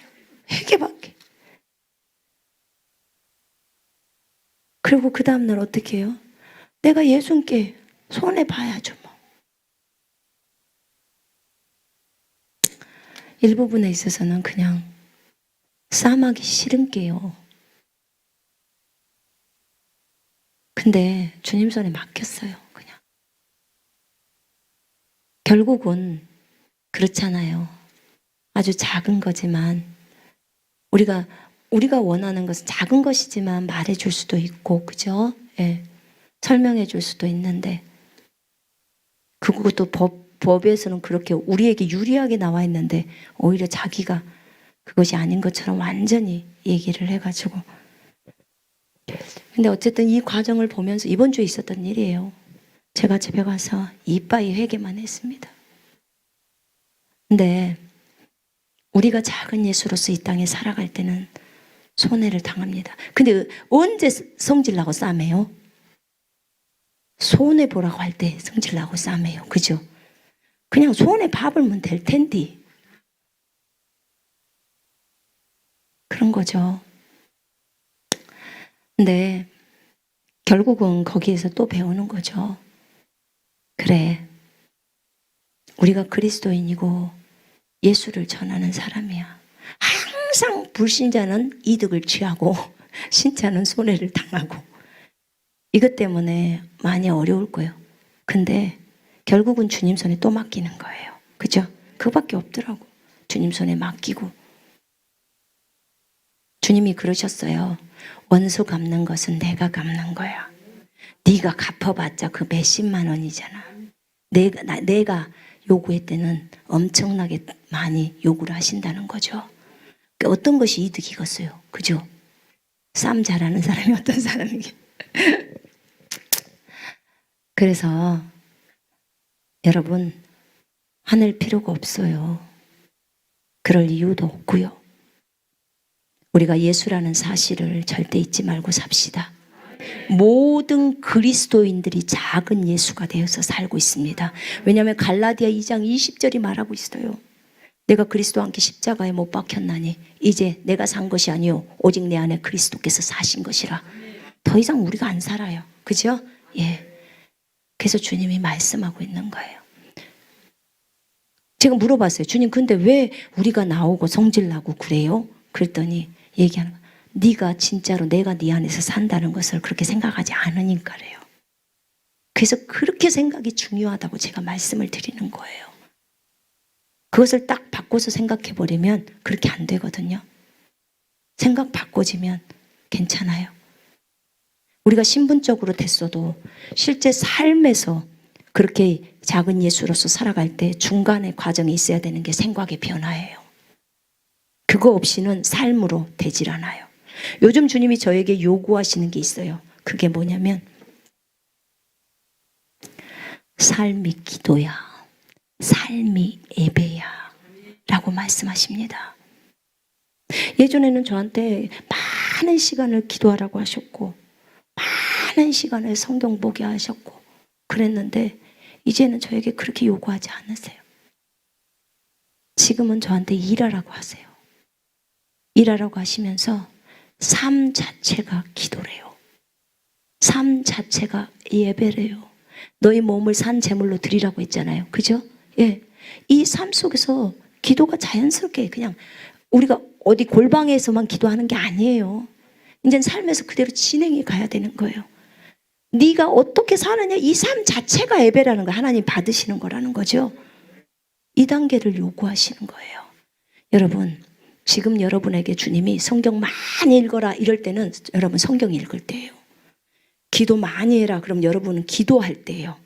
회개밖에. 그리고 그 다음날 어떻게 해요? 내가 예수님께 손해 봐야죠 뭐. 일부분에 있어서는 그냥 싸움하기 싫은 게요. 근데 주님 손에 맡겼어요. 그냥. 결국은 그렇잖아요. 아주 작은 거지만 우리가 원하는 것은 작은 것이지만 말해줄 수도 있고, 그죠? 예. 설명해 줄 수도 있는데 그것도 법에서는 그렇게 우리에게 유리하게 나와 있는데 오히려 자기가 그것이 아닌 것처럼 완전히 얘기를 해가지고. 근데 어쨌든 이 과정을 보면서 이번 주에 있었던 일이에요. 제가 집에 가서 이빠이 회개만 했습니다. 근데 우리가 작은 예수로서 이 땅에 살아갈 때는 손해를 당합니다. 근데 언제 성질나고 싸매요? 손해보라고 할 때 성질나고 싸매요. 그죠? 그냥 손에 밥 을면 될 텐데. 그런 거죠. 근데 결국은 거기에서 또 배우는 거죠. 그래, 우리가 그리스도인이고 예수를 전하는 사람이야. 항상 불신자는 이득을 취하고 신자는 손해를 당하고, 이것 때문에 많이 어려울 거예요. 근데 결국은 주님 손에 또 맡기는 거예요. 그죠? 그거밖에 없더라고. 주님 손에 맡기고. 주님이 그러셨어요. 원수 갚는 것은 내가 갚는 거야. 네가 갚아봤자 그 몇십만 원이잖아. 내가 요구할 때는 엄청나게 많이 요구를 하신다는 거죠. 그러니까 어떤 것이 이득이겠어요. 그죠? 싸움 잘하는 사람이 어떤 사람이게. 그래서 여러분, 화낼 필요가 없어요. 그럴 이유도 없고요. 우리가 예수라는 사실을 절대 잊지 말고 삽시다. 모든 그리스도인들이 작은 예수가 되어서 살고 있습니다. 왜냐하면 갈라디아 2장 20절이 말하고 있어요. 내가 그리스도와 함께 십자가에 못 박혔나니 이제 내가 산 것이 아니요 오직 내 안에 그리스도께서 사신 것이라. 더 이상 우리가 안 살아요. 그죠? 예. 그래서 주님이 말씀하고 있는 거예요. 제가 물어봤어요. 주님, 근데 왜 우리가 나오고 성질나고 그래요? 그랬더니 얘기하는 거예요. 네가 진짜로 내가 네 안에서 산다는 것을 그렇게 생각하지 않으니까래요. 그래서 그렇게 생각이 중요하다고 제가 말씀을 드리는 거예요. 그것을 딱 바꿔서 생각해 버리면 그렇게 안 되거든요. 생각 바꿔지면 괜찮아요. 우리가 신분적으로 됐어도 실제 삶에서 그렇게 작은 예수로서 살아갈 때 중간에 과정이 있어야 되는 게 생각의 변화예요. 그거 없이는 삶으로 되질 않아요. 요즘 주님이 저에게 요구하시는 게 있어요. 그게 뭐냐면 삶이 기도야, 삶이 예배야 라고 말씀하십니다. 예전에는 저한테 많은 시간을 기도하라고 하셨고 많은 시간을 성경 보게 하셨고 그랬는데 이제는 저에게 그렇게 요구하지 않으세요. 지금은 저한테 일하라고 하세요. 일하라고 하시면서 삶 자체가 기도래요. 삶 자체가 예배래요. 너희 몸을 산 제물로 드리라고 했잖아요. 그죠? 예. 이 삶 속에서 기도가 자연스럽게 그냥 우리가 어디 골방에서만 기도하는 게 아니에요. 이제는 삶에서 그대로 진행해 가야 되는 거예요. 네가 어떻게 사느냐, 이 삶 자체가 예배라는 거, 하나님 받으시는 거라는 거죠. 이 단계를 요구하시는 거예요. 여러분, 지금 여러분에게 주님이 성경 많이 읽어라 이럴 때는 여러분 성경 읽을 때예요. 기도 많이 해라 그럼 여러분은 기도할 때예요.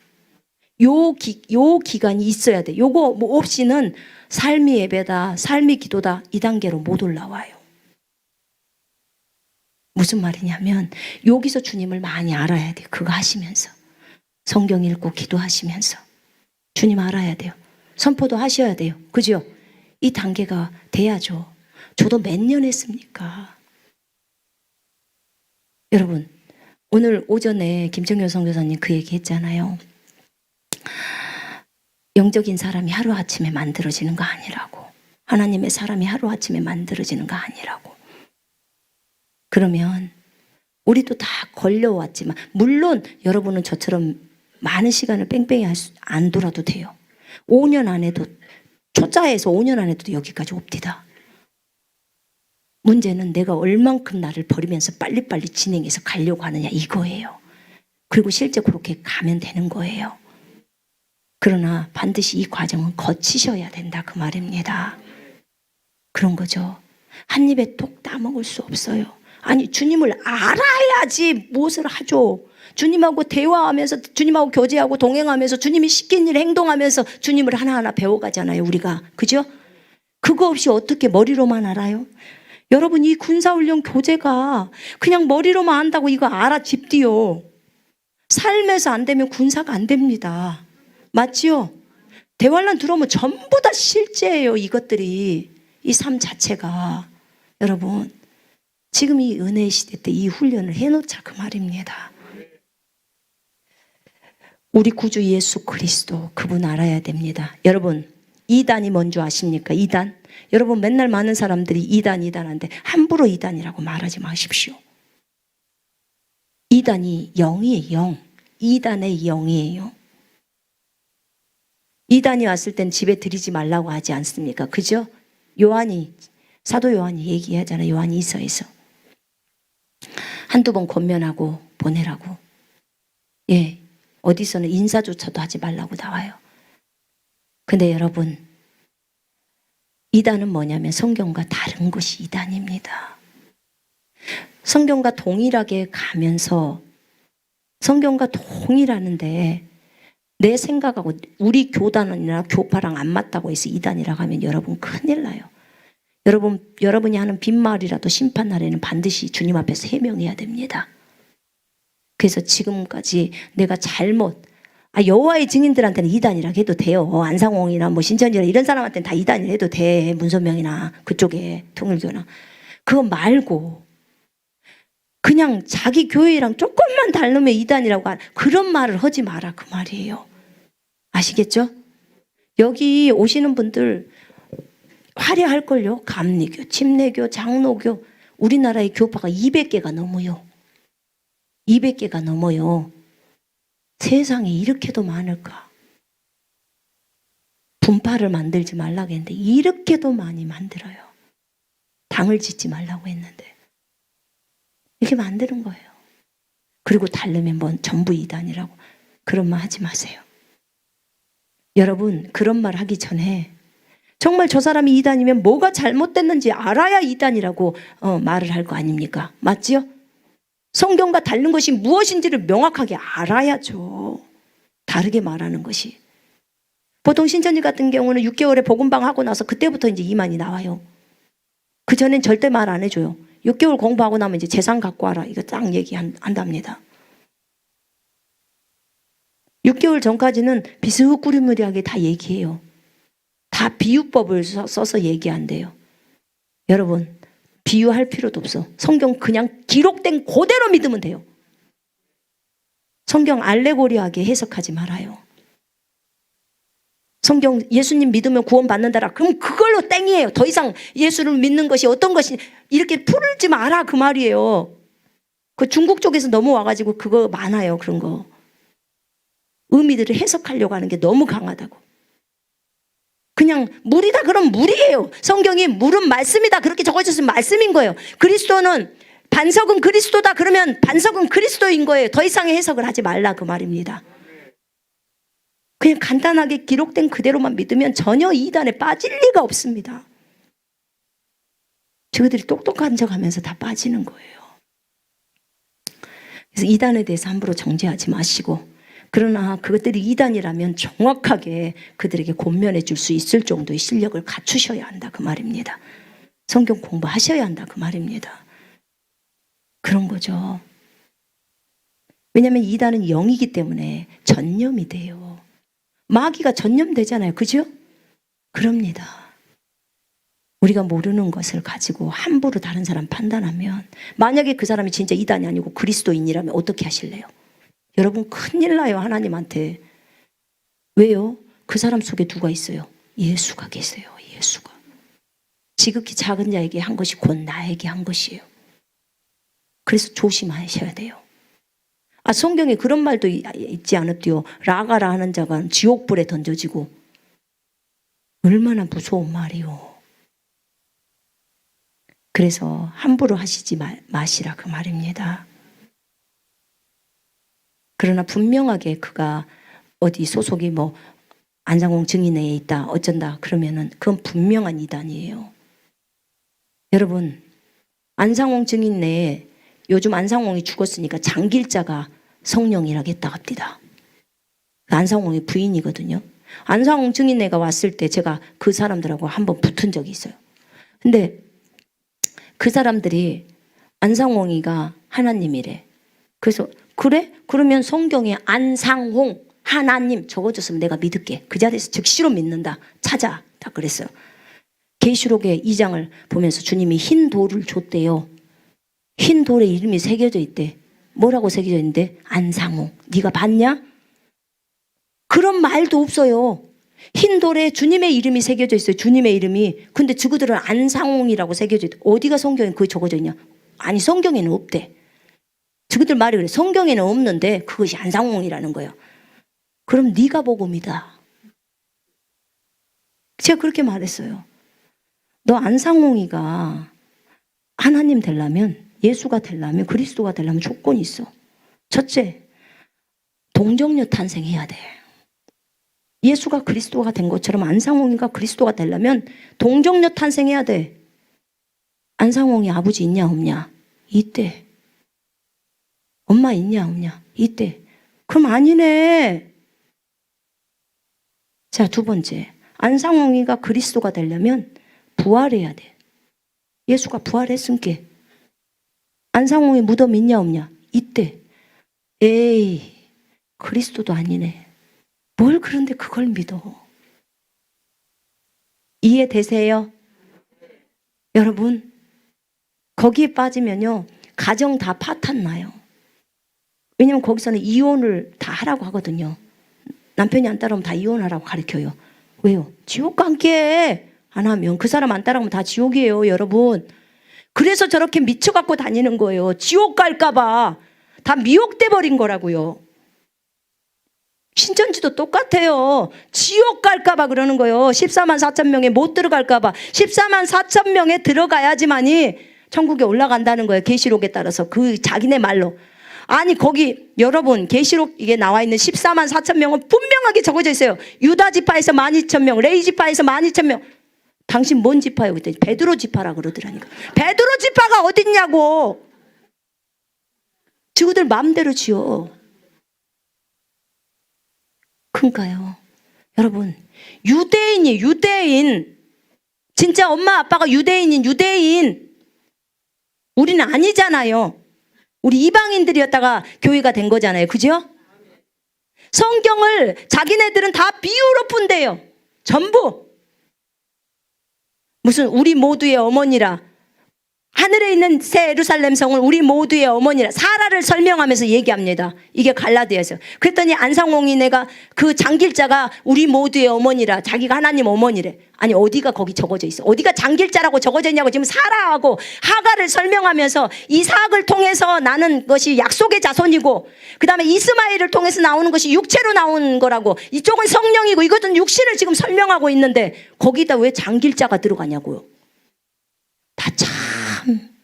요 기간이 있어야 돼. 요거 뭐 없이는 삶이 예배다, 삶이 기도다 이 단계로 못 올라와요. 무슨 말이냐면 여기서 주님을 많이 알아야 돼요. 그거 하시면서 성경 읽고 기도하시면서 주님 알아야 돼요. 선포도 하셔야 돼요. 그죠? 이 단계가 돼야죠. 저도 몇 년 했습니까? 여러분, 오늘 오전에 김정현 선교사님 그 얘기 했잖아요. 영적인 사람이 하루아침에 만들어지는 거 아니라고. 하나님의 사람이 하루아침에 만들어지는 거 아니라고. 그러면 우리도 다 걸려왔지만 물론 여러분은 저처럼 많은 시간을 뺑뺑이 안 돌아도 돼요. 5년 안에도 초짜에서 5년 안에도 여기까지 옵디다. 문제는 내가 얼만큼 나를 버리면서 빨리빨리 진행해서 가려고 하느냐 이거예요. 그리고 실제 그렇게 가면 되는 거예요. 그러나 반드시 이 과정은 거치셔야 된다 그 말입니다. 그런 거죠. 한 입에 톡 따먹을 수 없어요. 아니 주님을 알아야지 무엇을 하죠. 주님하고 대화하면서 주님하고 교제하고 동행하면서 주님이 시킨 일 행동하면서 주님을 하나하나 배워가잖아요 우리가. 그죠? 그거 없이 어떻게 머리로만 알아요? 여러분 이 군사훈련 교재가 그냥 머리로만 안다고 이거 알아집디요. 삶에서 안 되면 군사가 안 됩니다. 맞지요? 대환란 들어오면 전부 다 실제예요 이것들이. 이 삶 자체가. 여러분 지금 이 은혜의 시대 때 이 훈련을 해놓자 그 말입니다. 우리 구주 예수 그리스도 그분 알아야 됩니다. 여러분 이단이 뭔지 아십니까? 이단. 여러분 맨날 많은 사람들이 이단 한데 함부로 이단이라고 말하지 마십시오. 이단이 영이에요. 영. 이단의 영이에요. 이단이 왔을 땐 집에 들이지 말라고 하지 않습니까? 그죠? 사도 요한이 얘기하잖아요. 요한 이서에서 한두 번 권면하고 보내라고. 예, 어디서는 인사조차도 하지 말라고 나와요. 근데 여러분 이단은 뭐냐면 성경과 다른 것이 이단입니다. 성경과 동일하게 가면서 성경과 동일하는데 내 생각하고 우리 교단이나 교파랑 안 맞다고 해서 이단이라고 하면 여러분 큰일 나요. 여러분이 하는 빈말이라도 심판날에는 반드시 주님 앞에서 해명해야 됩니다. 그래서 지금까지 내가 여호와의 증인들한테는 이단이라고 해도 돼요. 안상홍이나 뭐 신천지나 이런 사람한테는 다 이단이라 해도 돼. 문선명이나 그쪽에 통일교나. 그거 말고 그냥 자기 교회랑 조금만 다르면 이단이라고 그런 말을 하지 마라 그 말이에요. 아시겠죠? 여기 오시는 분들 화려할걸요. 감리교, 침례교, 장로교. 우리나라의 교파가 200개가 넘어요. 200개가 넘어요. 세상에 이렇게도 많을까? 분파를 만들지 말라고 했는데 이렇게도 많이 만들어요. 당을 짓지 말라고 했는데 이렇게 만드는 거예요. 그리고 다르면 뭔 전부 이단이라고 그런 말 하지 마세요. 여러분 그런 말 하기 전에 정말 저 사람이 이단이면 뭐가 잘못됐는지 알아야 이단이라고 말을 할 거 아닙니까? 맞지요? 성경과 다른 것이 무엇인지를 명확하게 알아야죠. 다르게 말하는 것이. 보통 신천지 같은 경우는 6개월에 복음방 하고 나서 그때부터 이제 이만이 나와요. 그전엔 절대 말 안 해줘요. 6개월 공부하고 나면 이제 재산 갖고 와라. 이거 딱 얘기한답니다. 6개월 전까지는 비스꾸리무리하게 다 얘기해요. 다 비유법을 써서 얘기한대요. 여러분 비유할 필요도 없어. 성경 그냥 기록된 그대로 믿으면 돼요. 성경 알레고리하게 해석하지 말아요. 성경 예수님 믿으면 구원받는다라. 그럼 그걸로 땡이에요. 더 이상 예수를 믿는 것이 어떤 것이 이렇게 풀지 마라 그 말이에요. 그 중국 쪽에서 넘어와가지고 그거 많아요. 그런 거. 의미들을 해석하려고 하는 게 너무 강하다고. 그냥 물이다 그럼 물이에요. 성경이 물은 말씀이다 그렇게 적어졌으면 말씀인 거예요. 그리스도는 반석은 그리스도다 그러면 반석은 그리스도인 거예요. 더 이상의 해석을 하지 말라 그 말입니다. 그냥 간단하게 기록된 그대로만 믿으면 전혀 이단에 빠질 리가 없습니다. 저들이 똑똑한 척하면서 다 빠지는 거예요. 그래서 이단에 대해서 함부로 정죄하지 마시고 그러나 그것들이 이단이라면 정확하게 그들에게 권면해 줄 수 있을 정도의 실력을 갖추셔야 한다 그 말입니다. 성경 공부하셔야 한다 그 말입니다. 그런 거죠. 왜냐하면 이단은 영이기 때문에 전념이 돼요. 마귀가 전념되잖아요. 그죠? 그럽니다. 우리가 모르는 것을 가지고 함부로 다른 사람 판단하면 만약에 그 사람이 진짜 이단이 아니고 그리스도인이라면 어떻게 하실래요? 여러분 큰일 나요 하나님한테. 왜요? 그 사람 속에 누가 있어요? 예수가 계세요. 예수가. 지극히 작은 자에게 한 것이 곧 나에게 한 것이에요. 그래서 조심하셔야 돼요. 성경에 그런 말도 있지 않았디요. 라가라 하는 자가 지옥불에 던져지고. 얼마나 무서운 말이요. 그래서 함부로 하시지 마시라 그 말입니다. 그러나 분명하게 그가 어디 소속이 뭐 안상홍 증인회에 있다 어쩐다 그러면은 그건 분명한 이단이에요. 여러분 안상홍 증인회에 요즘 안상홍이 죽었으니까 장길자가 성령이라고 했다 합니다. 안상홍의 부인이거든요. 안상홍 증인회가 왔을 때 제가 그 사람들하고 한번 붙은 적이 있어요. 근데 그 사람들이 안상홍이가 하나님이래. 그래서 그래? 그러면 성경에 안상홍 하나님 적어줬으면 내가 믿을게. 그 자리에서 즉시로 믿는다. 찾아. 다 그랬어요. 계시록의 2장을 보면서 주님이 흰 돌을 줬대요. 흰 돌에 이름이 새겨져 있대. 뭐라고 새겨져 있는데? 안상홍. 네가 봤냐? 그런 말도 없어요. 흰 돌에 주님의 이름이 새겨져 있어요. 주님의 이름이. 근데 저그들은 안상홍이라고 새겨져 있대. 어디가 성경에 그게 적어져 있냐? 아니, 성경에는 없대. 저그들 말이 그래. 성경에는 없는데 그것이 안상홍이라는 거예요. 그럼 네가 복음이다. 제가 그렇게 말했어요. 너 안상홍이가 하나님 되려면, 예수가 되려면, 그리스도가 되려면 조건이 있어. 첫째, 동정녀 탄생해야 돼. 예수가 그리스도가 된 것처럼 안상홍이가 그리스도가 되려면 동정녀 탄생해야 돼. 안상홍이 아버지 있냐 없냐? 있대. 엄마 있냐 없냐? 있대. 그럼 아니네. 자, 두 번째, 안상홍이가 그리스도가 되려면 부활해야 돼. 예수가 부활했으니까. 안상홍이 무덤 있냐 없냐? 있대. 에이, 그리스도도 아니네. 뭘 그런데 그걸 믿어? 이해되세요? 여러분, 거기에 빠지면요, 가정 다 파탄 나요. 왜냐면 거기서는 이혼을 다 하라고 하거든요. 남편이 안 따라오면 다 이혼하라고 가르쳐요. 왜요? 지옥 관계 안 하면, 그 사람 안 따라오면 다 지옥이에요, 여러분. 그래서 저렇게 미쳐갖고 다니는 거예요. 지옥 갈까봐. 다 미혹돼 버린 거라고요. 신천지도 똑같아요. 지옥 갈까봐 그러는 거예요. 14만 4천 명에 못 들어갈까봐. 14만 4천 명에 들어가야지만이 천국에 올라간다는 거예요. 계시록에 따라서. 그 자기네 말로. 아니, 거기 여러분, 계시록 이게 나와 있는 14만 4천 명은 분명하게 적어져 있어요. 유다 지파에서 12,000명, 레위 지파에서 12,000명. 당신 뭔 지파예요? 그랬더니 베드로 지파라 그러더라니까. 베드로 지파가 어딨냐고. 지구들 마음대로 지어. 그러니까요, 여러분, 유대인이 유대인. 진짜 엄마 아빠가 유대인인 유대인. 우리는 아니잖아요. 우리 이방인들이었다가 교회가 된 거잖아요. 그죠? 성경을 자기네들은 다 비유로 푼대요. 전부. 무슨 우리 모두의 어머니라. 하늘에 있는 새 예루살렘 성을 우리 모두의 어머니라. 사라를 설명하면서 얘기합니다. 이게 갈라디아에서. 그랬더니 안상홍이 내가 그 장길자가 우리 모두의 어머니라. 자기가 하나님 어머니래. 아니, 어디가 거기 적어져 있어? 어디가 장길자라고 적어져 있냐고. 지금 사라하고 하가를 설명하면서 이삭을 통해서 나는 것이 약속의 자손이고, 그 다음에 이스마엘을 통해서 나오는 것이 육체로 나온 거라고. 이쪽은 성령이고 이것은 육신을 지금 설명하고 있는데 거기다 왜 장길자가 들어가냐고요. 다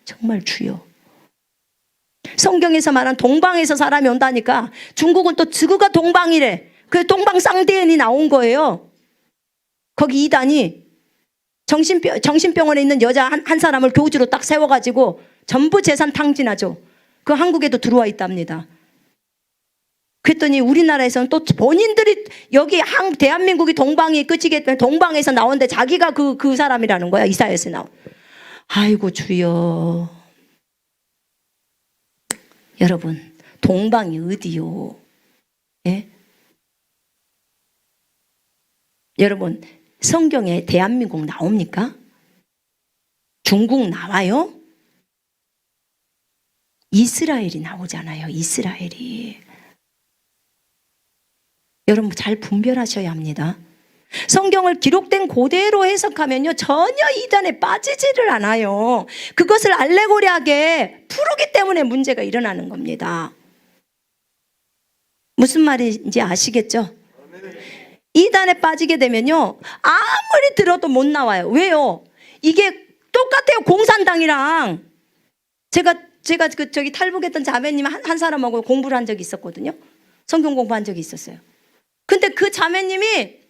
정말 주여. 성경에서 말한 동방에서 사람이 온다니까 중국은 또 지구가 동방이래. 그 동방 쌍대인이 나온 거예요. 거기 이단이 정신병원에 있는 여자 한 사람을 교주로 딱 세워가지고 전부 재산 탕진하죠. 그 한국에도 들어와 있답니다. 그랬더니 우리나라에서는 또 본인들이 여기 대한민국이 동방이 끝이겠다면 동방에서 나오는데 자기가 그 사람이라는 거야. 이사야에서 나온. 아이고 주여. 여러분, 동방이 어디요? 예? 여러분, 성경에 대한민국 나옵니까? 중국 나와요? 이스라엘이 나오잖아요. 이스라엘이. 여러분, 잘 분별하셔야 합니다. 성경을 기록된 그대로 해석하면요, 전혀 이단에 빠지지를 않아요. 그것을 알레고리하게 풀기 때문에 문제가 일어나는 겁니다. 무슨 말인지 아시겠죠? 이단에 빠지게 되면요, 아무리 들어도 못 나와요. 왜요? 이게 똑같아요. 공산당이랑. 제가 저기 탈북했던 자매님 한 사람하고 공부를 한 적이 있었거든요. 성경 공부한 적이 있었어요. 근데 그 자매님이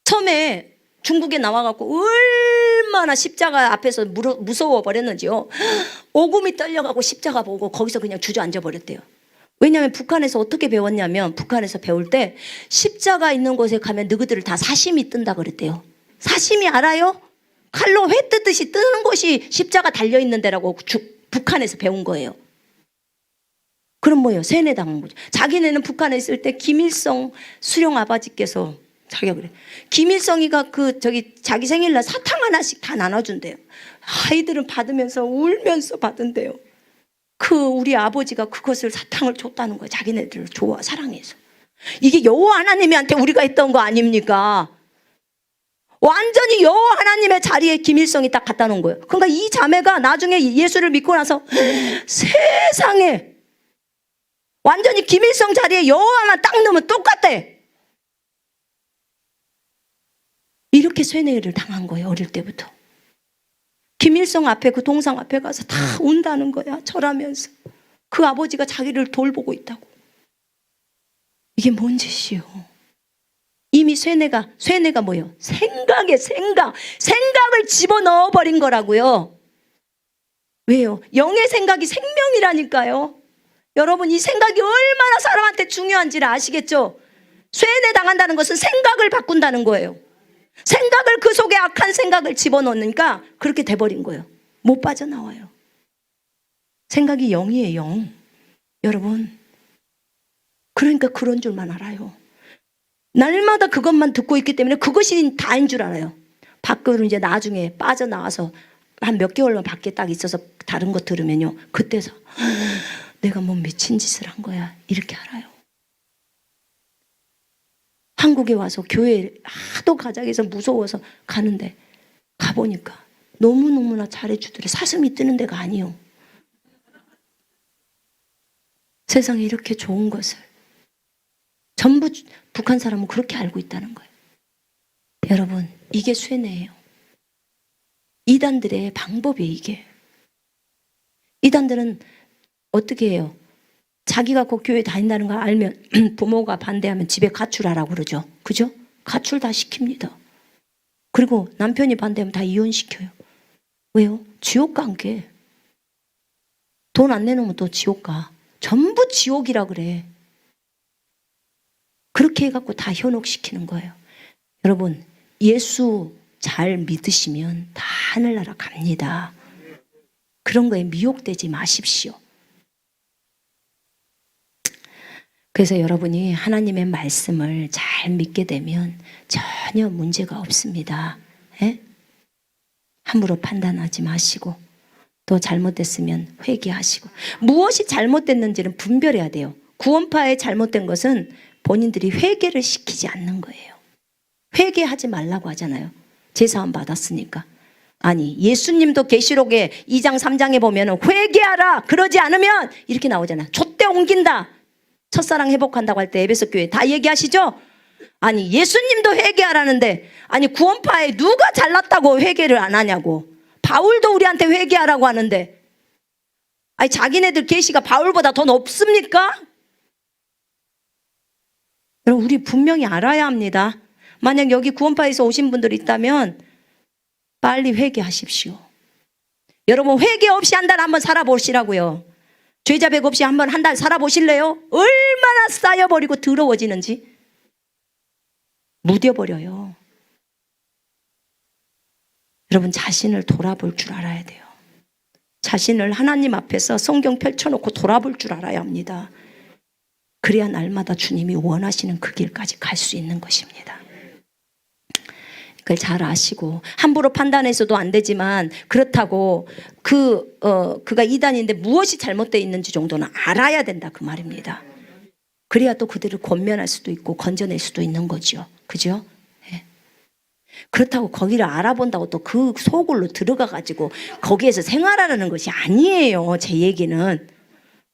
처음에 중국에 나와갖고 얼마나 십자가 앞에서 무서워 버렸는지요. 오금이 떨려가고 십자가 보고 거기서 그냥 주저앉아 버렸대요. 왜냐하면 북한에서 어떻게 배웠냐면, 북한에서 배울 때 십자가 있는 곳에 가면 너희들을 다 사심이 뜬다 그랬대요. 사심이 알아요? 칼로 회 뜨듯이 뜨는 곳이 십자가 달려있는 데라고 북한에서 배운 거예요. 그럼 뭐예요? 세뇌당한 거죠. 자기네는 북한에 있을 때 김일성 수령 아버지께서 자기가 그래. 김일성이가 자기 생일날 사탕 하나씩 다 나눠준대요. 아이들은 받으면서 울면서 받은대요. 우리 아버지가 그것을 사탕을 줬다는 거예요. 자기네들을 좋아, 사랑해서. 이게 여호와 하나님한테 우리가 했던 거 아닙니까? 완전히 여호와 하나님의 자리에 김일성이 딱 갖다 놓은 거예요. 그러니까 이 자매가 나중에 예수를 믿고 나서 세상에 완전히 김일성 자리에 여호와만 딱 넣으면 똑같대. 이렇게 쇠뇌를 당한 거예요. 어릴 때부터. 김일성 앞에, 그 동상 앞에 가서 다 운다는 거야. 절하면서. 그 아버지가 자기를 돌보고 있다고. 이게 뭔 짓이요? 이미 쇠뇌가 뭐예요? 생각을 집어넣어 버린 거라고요. 왜요? 영의 생각이 생명이라니까요. 여러분, 이 생각이 얼마나 사람한테 중요한지를 아시겠죠? 쇠뇌 당한다는 것은 생각을 바꾼다는 거예요. 생각을, 그 속에 악한 생각을 집어넣으니까 그렇게 돼버린 거예요. 못 빠져나와요. 생각이 영이에요, 영. 여러분, 그러니까 그런 줄만 알아요. 날마다 그것만 듣고 있기 때문에 그것이 다인 줄 알아요. 밖으로 이제 나중에 빠져나와서 한 몇 개월만 밖에 딱 있어서 다른 거 들으면요, 그때서 내가 뭐 미친 짓을 한 거야, 이렇게 알아요. 한국에 와서 교회 하도 가자해서 무서워서 가는데 가보니까 너무너무나 잘해주더래. 사슴이 뜨는 데가 아니요. 세상에 이렇게 좋은 것을 전부 북한 사람은 그렇게 알고 있다는 거예요. 여러분, 이게 쇠뇌예요. 이단들의 방법이에요, 이게. 이단들은 어떻게 해요? 자기가 그 교회 다닌다는 걸 알면 부모가 반대하면 집에 가출하라고 그러죠. 그죠? 가출 다 시킵니다. 그리고 남편이 반대하면 다 이혼시켜요. 왜요? 지옥 관계. 돈 안 내놓으면 또 지옥 가. 전부 지옥이라 그래. 그렇게 해갖고 다 현혹시키는 거예요. 여러분, 예수 잘 믿으시면 다 하늘나라 갑니다. 그런 거에 미혹되지 마십시오. 그래서 여러분이 하나님의 말씀을 잘 믿게 되면 전혀 문제가 없습니다. 에? 함부로 판단하지 마시고, 또 잘못됐으면 회개하시고. 무엇이 잘못됐는지는 분별해야 돼요. 구원파의 잘못된 것은 본인들이 회개를 시키지 않는 거예요. 회개하지 말라고 하잖아요. 제사함 받았으니까. 아니, 예수님도 계시록에 2장 3장에 보면 회개하라, 그러지 않으면 이렇게 나오잖아요. 촛대 옮긴다. 첫사랑 회복한다고 할 때 에베소 교회 다 얘기하시죠? 아니, 예수님도 회개하라는데, 아니, 구원파에 누가 잘났다고 회개를 안 하냐고. 바울도 우리한테 회개하라고 하는데, 아니, 자기네들 계시가 바울보다 더 높습니까? 여러분, 우리 분명히 알아야 합니다. 만약 여기 구원파에서 오신 분들이 있다면 빨리 회개하십시오. 여러분, 회개 없이 한 달 한번 살아보시라고요. 죄자백 없이 한번 한 달 살아보실래요? 얼마나 쌓여버리고 더러워지는지. 무뎌버려요. 여러분, 자신을 돌아볼 줄 알아야 돼요. 자신을 하나님 앞에서 성경 펼쳐놓고 돌아볼 줄 알아야 합니다. 그래야 날마다 주님이 원하시는 그 길까지 갈 수 있는 것입니다. 그걸 잘 아시고, 함부로 판단해서도 안 되지만, 그렇다고 그가 이단인데 무엇이 잘못되어 있는지 정도는 알아야 된다, 그 말입니다. 그래야 또 그들을 권면할 수도 있고 건져낼 수도 있는 거죠. 그죠? 네. 그렇다고 거기를 알아본다고 또 그 속으로 들어가 가지고 거기에서 생활하라는 것이 아니에요. 제 얘기는.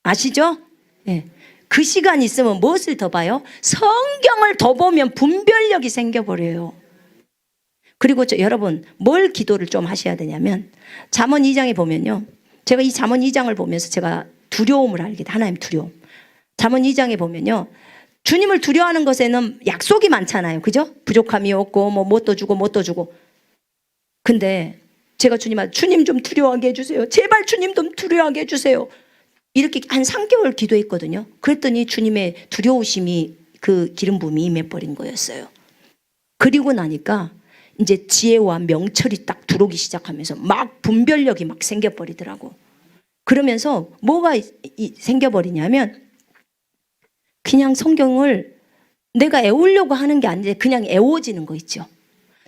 아시죠? 네. 그 시간 있으면 무엇을 더 봐요? 성경을 더 보면 분별력이 생겨버려요. 그리고 여러분, 뭘 기도를 좀 하셔야 되냐면, 잠언 2장에 보면요, 제가 이 잠언 2장을 보면서 제가 두려움을 알게 돼. 하나님 두려움. 잠언 2장에 보면요, 주님을 두려워하는 것에는 약속이 많잖아요. 그죠? 부족함이 없고 뭣도 주고. 근데 제가 주님한테, 주님 좀 두려워하게 해주세요. 제발 주님 좀 두려워하게 해주세요. 이렇게 한 3개월 기도했거든요. 그랬더니 주님의 두려우심이, 그 기름 부음이 임해버린 거였어요. 그리고 나니까 이제 지혜와 명철이 딱 들어오기 시작하면서 막 분별력이 막 생겨버리더라고. 그러면서 뭐가 생겨버리냐면, 그냥 성경을 내가 애우려고 하는 게 아니라 그냥 애워지는 거 있죠.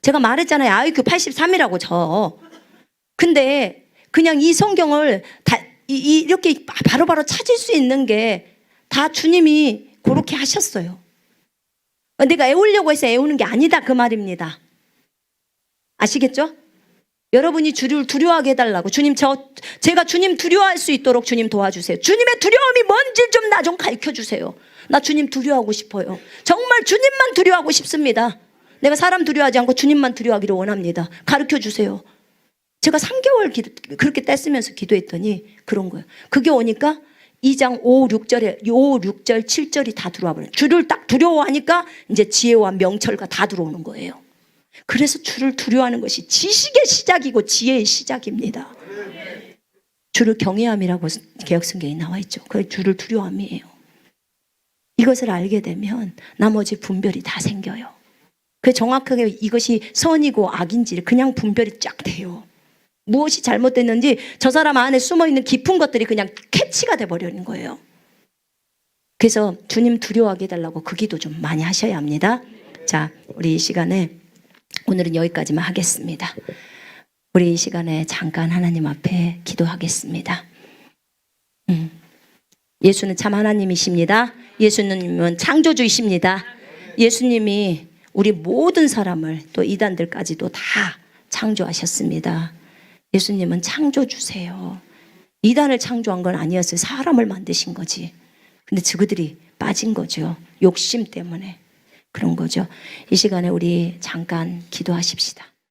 제가 말했잖아요. IQ 83이라고 저. 근데 그냥 이 성경을 이렇게 바로바로 찾을 수 있는 게 다 주님이 그렇게 하셨어요. 내가 애우려고 해서 애우는 게 아니다 그 말입니다. 아시겠죠? 여러분이 주를 두려워하게 해달라고. 주님, 제가 주님 두려워할 수 있도록 주님 도와주세요. 주님의 두려움이 뭔지 좀 나 좀 가르쳐 주세요. 나 주님 두려워하고 싶어요. 정말 주님만 두려워하고 싶습니다. 내가 사람 두려워하지 않고 주님만 두려워하기를 원합니다. 가르쳐 주세요. 제가 3개월 그렇게 떼쓰면서 기도했더니 그런 거예요. 그게 오니까 2장 5, 6절에 5, 6절, 7절이 다 들어와 버려요. 주를 딱 두려워하니까 이제 지혜와 명철과 다 들어오는 거예요. 그래서 주를 두려워하는 것이 지식의 시작이고 지혜의 시작입니다. 주를 경외함이라고 개역성경에 나와 있죠. 그게 주를 두려워함이에요. 이것을 알게 되면 나머지 분별이 다 생겨요. 그 정확하게 이것이 선이고 악인지 그냥 분별이 쫙 돼요. 무엇이 잘못됐는지 저 사람 안에 숨어있는 깊은 것들이 그냥 캐치가 돼버리는 거예요. 그래서 주님 두려워하게 해달라고 그 기도 좀 많이 하셔야 합니다. 자, 우리 이 시간에 오늘은 여기까지만 하겠습니다. 우리 이 시간에 잠깐 하나님 앞에 기도하겠습니다. 예수는 참 하나님이십니다. 예수님은 창조주이십니다. 예수님이 우리 모든 사람을 또 이단들까지도 다 창조하셨습니다. 예수님은 창조주세요. 이단을 창조한 건 아니었어요. 사람을 만드신 거지. 근데 그들이 빠진 거죠. 욕심 때문에 그런 거죠. 이 시간에 우리 잠깐 기도하십시다.